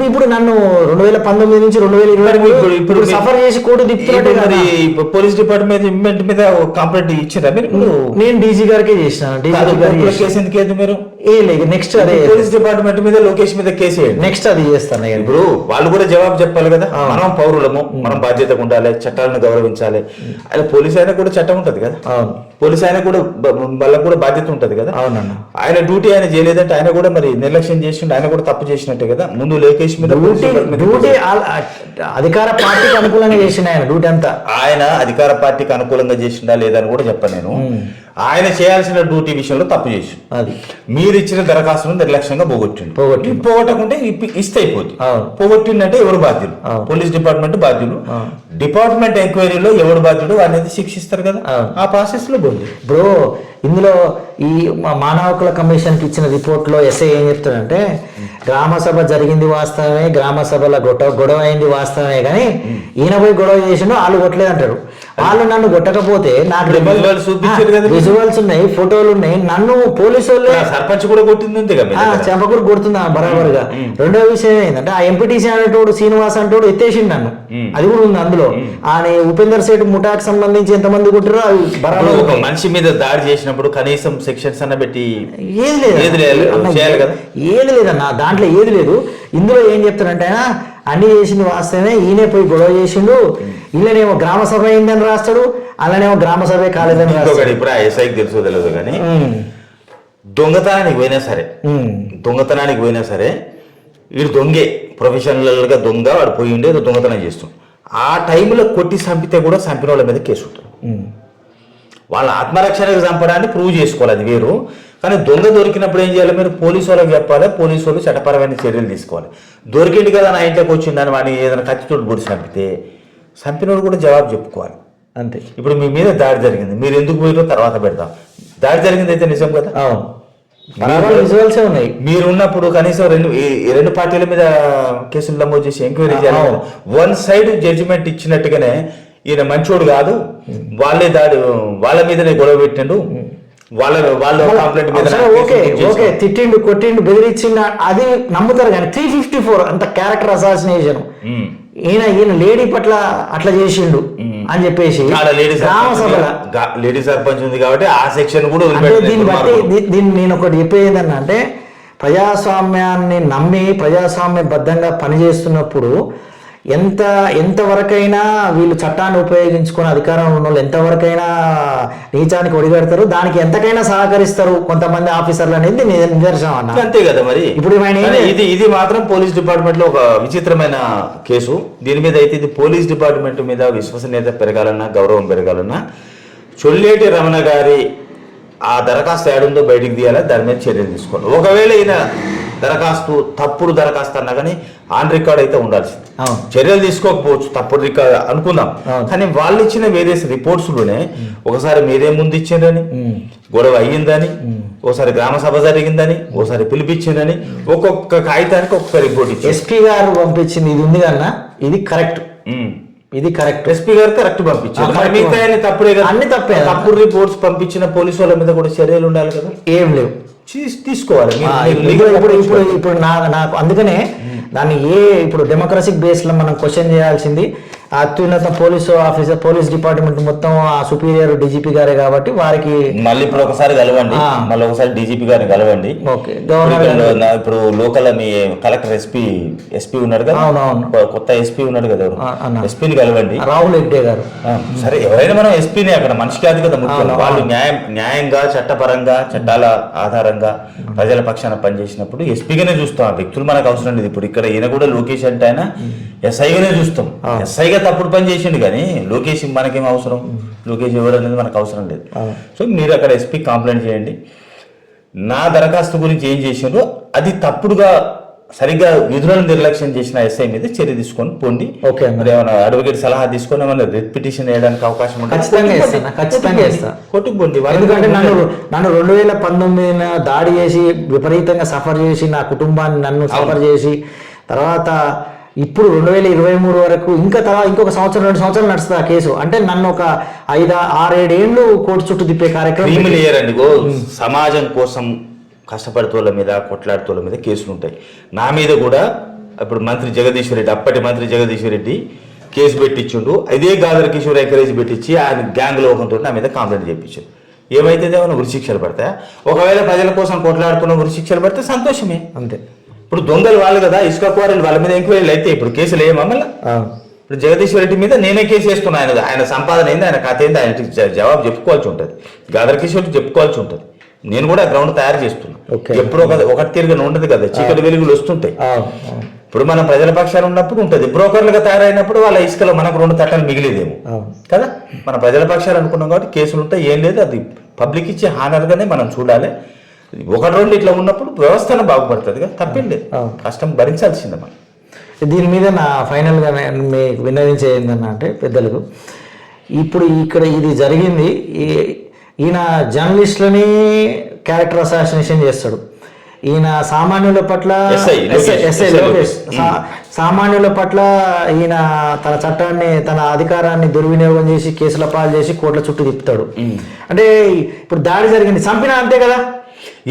ఇప్పుడు నన్ను 2019 నుంచి 2020 ఇప్పుడు సఫర్ చేసి కోర్టు తిప్పుతున్నట్టు. పోలీస్ డిపార్ట్మెంట్ మీద కంప్లైంట్ ఇచ్చారా మీరు? నేను డీజీ గారికే చేసినాను. మీరు లేదు, నెక్స్ట్ అదే పోలీస్ డిపార్ట్మెంట్ మీద లోకేష్ మీద కేసు నెక్స్ట్ అది చేస్తాను. ఇప్పుడు వాళ్ళు కూడా జవాబు చెప్పాలి కదా. మనం పౌరులము, మనం బాధ్యతగా ఉండాలి, చట్టాలను గౌరవించాలి. ఆయన పోలీస్ అయినా కూడా చట్టం ఉంటది కదా, పోలీస్ ఆయన కూడా వాళ్ళకు కూడా బాధ్యత ఉంటది కదా. అవునన్నా, ఆయన డ్యూటీ ఆయన చేయలేదంటే ఆయన కూడా మరి నిర్లక్ష్యం చేసిండు, ఆయన కూడా తప్పు చేసినట్టే కదా. ముందు లోకేష్ మీద డ్యూటీ అధికార పార్టీకి అనుకూలంగా చేసిన ఆయన డ్యూటీ అంతా, ఆయన అధికార పార్టీకి అనుకూలంగా చేసిండా లేదని కూడా చెప్పాను నేను. ఆయన చేయాల్సిన డ్యూటీ విషయంలో తప్పు చేసి అది మీరు ఇచ్చిన దరఖాస్తును నిర్లక్ష్యంగా పోగొట్టకుంటే ఇస్తే అయిపోతుంది. పోగొట్టిందంటే ఎవరు బాధ్యులు? పోలీస్ డిపార్ట్మెంట్ బాధ్యులు. డిపార్ట్మెంట్ ఎంక్వైరీలో ఎవరు బాధ్యుడు అనేది శిక్షిస్తారు కదా, ఆ ప్రాసెస్ లో పోయింది. ఇప్పుడు ఇందులో ఈ మానవ హక్కుల కమిషన్ కి ఇచ్చిన రిపోర్ట్ లో ఎస్ఐ ఏం చెప్తాడంటే, గ్రామ సభ జరిగింది వాస్తవమే, గ్రామ సభలో గొడవ అయింది వాస్తవమే, కానీ ఈయన పోయి గొడవ చేసిండు, వాళ్ళు కొట్టలేదు అంటారు. వాళ్ళు నన్ను కొట్టకపోతే నాకు విజువల్స్ ఉన్నాయి, ఫోటోలు ఉన్నాయి, నన్ను పోలీసు వాళ్ళే సర్పంచ్ కూడా కొట్టింది, చెంపకూరు కొడుతుందా బరాబరుగా. రెండో విషయం ఏంటంటే, ఆ ఎంపీటీసీ అనేటోడు శ్రీనివాస్ అంటోడు ఎత్తేసిండు నన్ను, అది కూడా ఉంది అందులో. ఆయన ఉపేందర్ సేఠ్ ముఠాకు సంబంధించి ఎంతమంది కొట్టారో అది బరాబర్. ఒక మనిషి మీద దాడి చేసినప్పుడు కనీసం సెక్షన్స్ అన్న పెట్టి ఏది లేదన్న, దాంట్లో ఏది లేదు. ఇందులో ఏం చెప్తారంటే, ఆయన అన్ని చేసింది వాస్తవమే, ఈయనే పోయి గొడవ చేసిండు, ఈయనేమో గ్రామ సభ అయిందని రాస్తాడు, అలానేమో గ్రామ సభే కాలేదని రాస్తాడు. ఇప్పుడు ఆ ఎస్ఐకి తెలుసు తెలియదు కానీ దొంగతనానికి పోయినా సరే వీడు దొంగే, ప్రొఫెషనల్ గా దొంగ, వాడు పోయి ఉండే దొంగతనం చేస్తాం. ఆ టైంలో కొట్టి చంపితే కూడా చంపిన వాళ్ళ మీద కేసు ఉంటుంది. వాళ్ళ ఆత్మరక్షణకు చంపడాన్ని ప్రూవ్ చేసుకోవాలి, అది వేరు. కానీ దొంగ దొరికినప్పుడు ఏం చేయాలి? మీరు పోలీసు వాళ్ళకి చెప్పాలి, పోలీసు వాళ్ళు చట్టపరమైన చర్యలు తీసుకోవాలి. దొరికింది కదా నా ఇంట్లోకి వచ్చిందని వాడిని ఏదైనా కత్తితోటి పొడి చంపితే చంపినోడు కూడా జవాబు చెప్పుకోవాలి. అంతే. ఇప్పుడు మీ మీద దాడి జరిగింది, మీరు ఎందుకు పోయారో తర్వాత పెడతాం. దాడి జరిగింది అయితే నిజం కదా, విజువల్సే ఉన్నాయి. మీరు ఉన్నప్పుడు కనీసం రెండు పార్టీల మీద కేసులు నమోదు చేసి ఎంక్వైరీ చేయాలి. వన్ సైడ్ జడ్జిమెంట్ ఇచ్చినట్టుగానే ఈయన మంచోడు కాదు, వాళ్ళ మీదనే గొడవ పెట్టిండు, వాళ్ళ కంప్లైంట్ మీద ఓకే తిట్టిండు, కొట్టిండు, బెదిరించిండు, అది నమ్ముతారు. కానీ 354 అంత క్యారెక్టర్ అసాసినేషన్, ఈయన లేడీ పట్ల అట్లా చేసిండు అని చెప్పేసి లేడీ సర్పంచ్ ఉంది కాబట్టి ఆ సెక్షన్ కూడా దీన్ని బట్టి దీన్ని నేను ఒకటి చెప్పేది ఏంటన్నా అంటే, ప్రజాస్వామ్యాన్ని నమ్మి ప్రజాస్వామ్యబద్ధంగా పనిచేస్తున్నప్పుడు ఎంతవరకైనా వీళ్ళు చట్టాన్ని ఉపయోగించుకొని అధికారంలో ఉన్న వాళ్ళు ఎంతవరకైనా నీచానికి ఒడిగడతారు, దానికి ఎంతకైనా సహకరిస్తారు కొంతమంది ఆఫీసర్లు అనేది నిదర్శనం అన్న. అంతే కదా మరి. ఇప్పుడు ఇది మాత్రం పోలీస్ డిపార్ట్మెంట్ లో ఒక విచిత్రమైన కేసు. దీని మీద అయితే ఇది పోలీస్ డిపార్ట్మెంట్ మీద విశ్వసనీయత పెరగాలన్నా, గౌరవం పెరగాలన్నా చొల్లేటి రమణ గారి ఆ దరఖాస్తు ఏడుందో బయటికి తీయాలా, దాని మీద చర్యలు తీసుకోవాలి. ఒకవేళ ఈయన దరఖాస్తు తప్పుడు దరఖాస్తు అన్నా కానీ ఆన్ రికార్డ్ అయితే ఉండాల్సింది. చర్యలు తీసుకోకపోవచ్చు, తప్పుడు రికార్డ్ అనుకుందాం, కానీ వాళ్ళు ఇచ్చిన వేరియస్ రిపోర్ట్స్లోనే ఒకసారి మీరే ముందు ఇచ్చిందని, గొడవ అయ్యిందని, ఒకసారి గ్రామ సభ జరిగిందని, ఒకసారి పిలిపించిందని, ఒక్కొక్క కాగితానికి ఒక్కొక్క రిపోర్ట్ ఇచ్చి ఎస్పీ గారు పంపించింది ఇది ఉంది కన్నా ఇది కరెక్ట్, ఇది కరెక్ట్. ఎస్పీ గారు కరెక్ట్ పంపించారు, మిగతా తప్పుడే కదా, అన్ని తప్పే. తప్పుడు రిపోర్ట్స్ పంపించిన పోలీసు వాళ్ళ మీద కూడా చర్యలు ఉండాలి కదా, ఏం లేవు, తీసుకోవాలి. ఇప్పుడు నాకు అందుకనే దాన్ని ఇప్పుడు డెమోక్రసిక్ బేస్ లో మనం క్వశ్చన్ చేయాల్సింది అత్యున్నత పోలీస్ డిపార్ట్మెంట్ మొత్తం ఆ సుపీరియర్ డీజీపీ గారే కాబట్టి వారికి మళ్ళీ ఇప్పుడు ఒకసారి కలవండి, మళ్ళీ ఒకసారి డీజీపీ గారిని కలవండి. ఇప్పుడు లోకల్ మీ కలెక్టర్ ఎస్పీ ఉన్నాడు కదా, కొత్త ఎస్పీ ఉన్నాడు కదా, ఎస్పీని కలవండి, రాహుల్ హెగ్డే గారు. సరే ఎవరైనా మనం ఎస్పీని అక్కడ మనిషి కాదు కదా ముఖ్యం. వాళ్ళు న్యాయంగా చట్టపరంగా చట్టాల ఆధారంగా ప్రజల పక్షాన పనిచేసినప్పుడు ఎస్పీగానే చూస్తాం. ఆ వ్యక్తులు మనకు అవసరం లేదు. ఇప్పుడు ఇక్కడ ఈయన కూడా లోకేష్ అంటే ఆయన ఎస్ఐగానే చూస్తాం. ఎస్ఐగా తప్పుడు పని చేసిండు, కానీ లోకేష్ మనకేం అవసరం, లోకేష్ ఎవరు అనేది మనకు అవసరం లేదు. సో మీరు అక్కడ ఎస్పీ కంప్లైంట్ చేయండి, నా దరఖాస్తు గురించి ఏం చేసిండ్రో అది తప్పుడుగా సరిగ్గా విధులను నిర్లక్ష్యం చేసిన ఎస్ఐ మీద చర్య తీసుకొని పోండి. మరి ఏమైనా అడ్వకేట్ సలహా తీసుకొని ఏమైనా రిట్ పిటిషన్ వేయడానికి అవకాశం ఉంటుంది, కొట్టుకుపోండి. ఎందుకంటే నన్ను 2019 దాడి చేసి విపరీతంగా సఫర్ చేసి నా కుటుంబాన్ని నన్ను సఫర్ చేసి తర్వాత ఇప్పుడు 2023 వరకు ఇంకొక సంవత్సరం 2 సంవత్సరాలు నడుస్తుంది ఆ కేసు. అంటే నన్ను ఒక 5-6-7 ఏళ్ళు కోర్టు చుట్టూ తిప్పే కార్యక్రమం. సమాజం కోసం కష్టపడుతోళ్ళ మీద కొట్లాడుతోళ్ళ మీద కేసులు ఉంటాయి. నా మీద కూడా ఇప్పుడు మంత్రి జగదీశ్వర్ రెడ్డి, అప్పటి మంత్రి జగదీశ్వర్ రెడ్డి కేసు పెట్టించుండు. ఇదే గాదర్ కిషోర్ ఎంకరేజ్ పెట్టించి ఆయన గ్యాంగ్ లోకంతో నా మీద కంప్లైంట్ చేయించాడు. ఏమైతే ఏమైనా ఉరిశిక్షలు పడతాయా? ఒకవేళ ప్రజల కోసం కొట్లాడుకున్న ఉరిశిక్షలు పడితే సంతోషమే, అంతే. ఇప్పుడు దొంగలు వాళ్ళు కదా, ఇసుక క్వారీలు, వాళ్ళ మీద ఎంక్వైరీలు అయితే ఇప్పుడు కేసులు ఏమో మళ్ళీ. ఇప్పుడు జగదీశ్వర్ రెడ్డి మీద నేనే కేసు వేసుకున్నాను. ఆయన సంపాదన ఏంది, ఆయన కథ ఏంది, ఆయన జవాబు చెప్పుకోవాల్సి ఉంటుంది. గాదర్ కిషోర్ చెప్పుకోవాల్సి ఉంటుంది. నేను కూడా గ్రౌండ్ తయారు చేస్తున్నా. ఎప్పుడు ఒకటి తిరిగి ఉండదు కదా, చీకటి వెలుగులు వస్తుంటాయి. ఇప్పుడు మనం ప్రజల పక్షాలు ఉన్నప్పుడు ఉంటుంది, బ్రోకర్లుగా తయారైనప్పుడు వాళ్ళ ఇసుకలో మనకు 2 తట్టలు మిగిలేదేమో కదా. మన ప్రజల పక్షాలు అనుకున్నాం కాబట్టి కేసులు ఉంటాయి, ఏం లేదు. అది పబ్లిక్ ఇచ్చే హానర్గానే మనం చూడాలి. 1-2 ఇట్లా ఉన్నప్పుడు వ్యవస్థను బాగుపడుతుంది కదా, తప్పేం లేదు, కష్టం భరించాల్సిందే మనం. దీని మీద నా ఫైనల్గా మీకు విన్నవించే ఏంటన్నా అంటే పెద్దలకు, ఇప్పుడు ఇక్కడ ఇది జరిగింది, ఈయన జర్నలిస్టులని క్యారెక్టర్ అసాసినేషన్ చేస్తాడు. ఈయన సామాన్యుల పట్ల లోకేష్ సామాన్యుల పట్ల ఈయన తన చట్టాన్ని, తన అధికారాన్ని దుర్వినియోగం చేసి కేసుల పాలు చేసి కోర్టుల చుట్టూ తిప్పుతాడు. అంటే ఇప్పుడు దాడి జరిగింది, చంపినా అంతే కదా,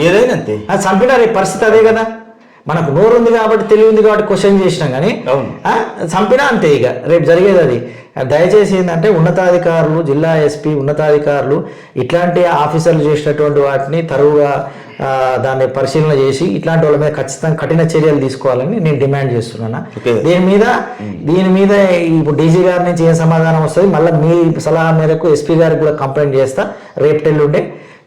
ఏదైనా అంతే. అది చంపినా రేపు పరిస్థితి అదే కదా. మనకు నోరు ఉంది కాబట్టి, తెలివి ఉంది కాబట్టి క్వశ్చన్ చేసినాం, కానీ చంపినా అంతే ఇక రేపు జరిగేది అది. దయచేసి ఏంటంటే ఉన్నతాధికారులు, జిల్లా ఎస్పీ ఉన్నతాధికారులు ఇట్లాంటి ఆఫీసర్లు చేసినటువంటి వాటిని తరువుగా దాన్ని పరిశీలన చేసి ఇట్లాంటి వాళ్ళ మీద ఖచ్చితంగా కఠిన చర్యలు తీసుకోవాలని నేను డిమాండ్ చేస్తున్నాను. దీని మీద ఇప్పుడు డీజీ గారి నుంచి ఏం సమాధానం వస్తుంది, మళ్ళీ మీ సలహా మేరకు ఎస్పీ గారికి కూడా కంప్లైంట్ చేస్తా. రేపు టెల్లుండే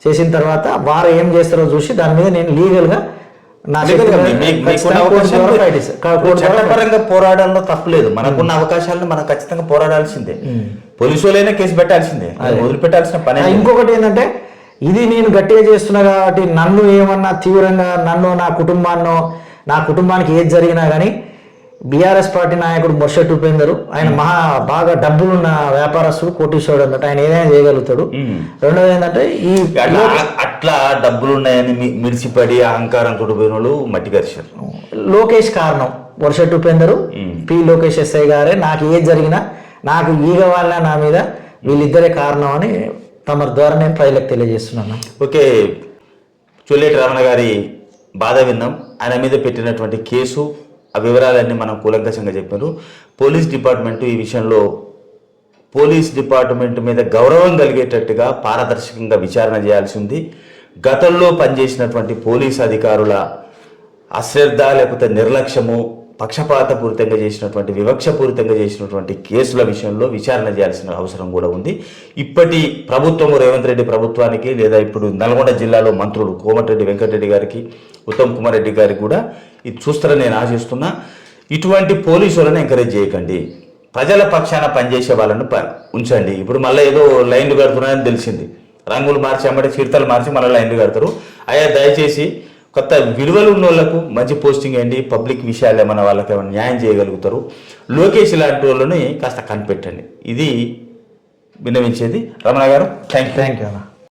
చేసిన తర్వాత వారు ఏం చేస్తారో చూసి దాని మీద నేను లీగల్గా చట్టపరంగా పోరాడాల్లో తప్పులేదు. మనకున్న అవకాశాలను మనం ఖచ్చితంగా పోరాడాల్సిందే. పోలీసు వాళ్ళైనా కేసు పెట్టాల్సిందే, వదిలిపెట్టాల్సిన పని. ఇంకొకటి ఏంటంటే ఇది నేను గట్టిగా చేస్తున్నా కాబట్టి నన్ను ఏమన్నా తీవ్రంగా నన్ను నా కుటుంబానికి ఏది జరిగినా కానీ బీఆర్ఎస్ పార్టీ నాయకుడు మొర్షెట్ ఉపేందర్ ఆయన బాగా డబ్బులున్న వ్యాపారస్తుడు, కోటీశ్వరుడు అన్నట్టు, ఆయన ఏదైనా చేయగలుగుతాడు. రెండోది ఏంటంటే ఈ అట్లా డబ్బులున్నాయని మిడిసిపడి అహంకారం పోయిన వాళ్ళు మట్టి కరిచారు. లోకేష్ కారణం, మొర్షెట్ ఉపేందర్, పి లోకేష్ ఎస్ఐ గారే నాకు ఏది జరిగినా నాకు ఈగ వాళ్ళ నా మీద వీళ్ళిద్దరే కారణం అని తమ ద్వారా నేను ప్రజలకు తెలియజేస్తున్నాను. ఓకే, చొల్లేటి రమణ గారి బాధ విన్నాం. ఆయన మీద పెట్టినటువంటి కేసు, ఆ వివరాలన్నీ మనం కూలంకషంగా చెప్పారు. పోలీస్ డిపార్ట్మెంటు ఈ విషయంలో పోలీస్ డిపార్ట్మెంట్ మీద గౌరవం కలిగేటట్టుగా పారదర్శకంగా విచారణ చేయాల్సి ఉంది. గతంలో పనిచేసినటువంటి పోలీస్ అధికారుల అశ్రద్ధ లేకపోతే నిర్లక్ష్యము, పక్షపాతపూరితంగా చేసినటువంటి వివక్షపూరితంగా చేసినటువంటి కేసుల విషయంలో విచారణ చేయాల్సిన అవసరం కూడా ఉంది. ఇప్పటి ప్రభుత్వము రేవంత్ రెడ్డి ప్రభుత్వానికి లేదా ఇప్పుడు నల్గొండ జిల్లాలో మంత్రులు కోమటిరెడ్డి వెంకటరెడ్డి గారికి, ఉత్తమ్ కుమార్ రెడ్డి గారికి కూడా ఇది చూస్తారని నేను ఆశిస్తున్నా. ఇటువంటి పోలీసులను ఎంకరేజ్ చేయకండి, ప్రజల పక్షాన పనిచేసే వాళ్ళను ఉంచండి. ఇప్పుడు మళ్ళీ ఏదో లైన్లు కడుతున్నారని తెలిసింది, రంగులు మార్చి అమ్మటి చీరతలు మార్చి మళ్ళీ లైన్లు కడతారు. అయ్యా దయచేసి కొత్త విలువలు ఉన్న వాళ్ళకు మంచి పోస్టింగ్ ఏంటి, పబ్లిక్ విషయాలు ఏమైనా వాళ్ళకి ఏమైనా న్యాయం చేయగలుగుతారు. లోకేష్ లాంటి వాళ్ళని కాస్త కనిపెట్టండి. ఇది విన్నవించేది. రమణ గారు, థ్యాంక్ యూ.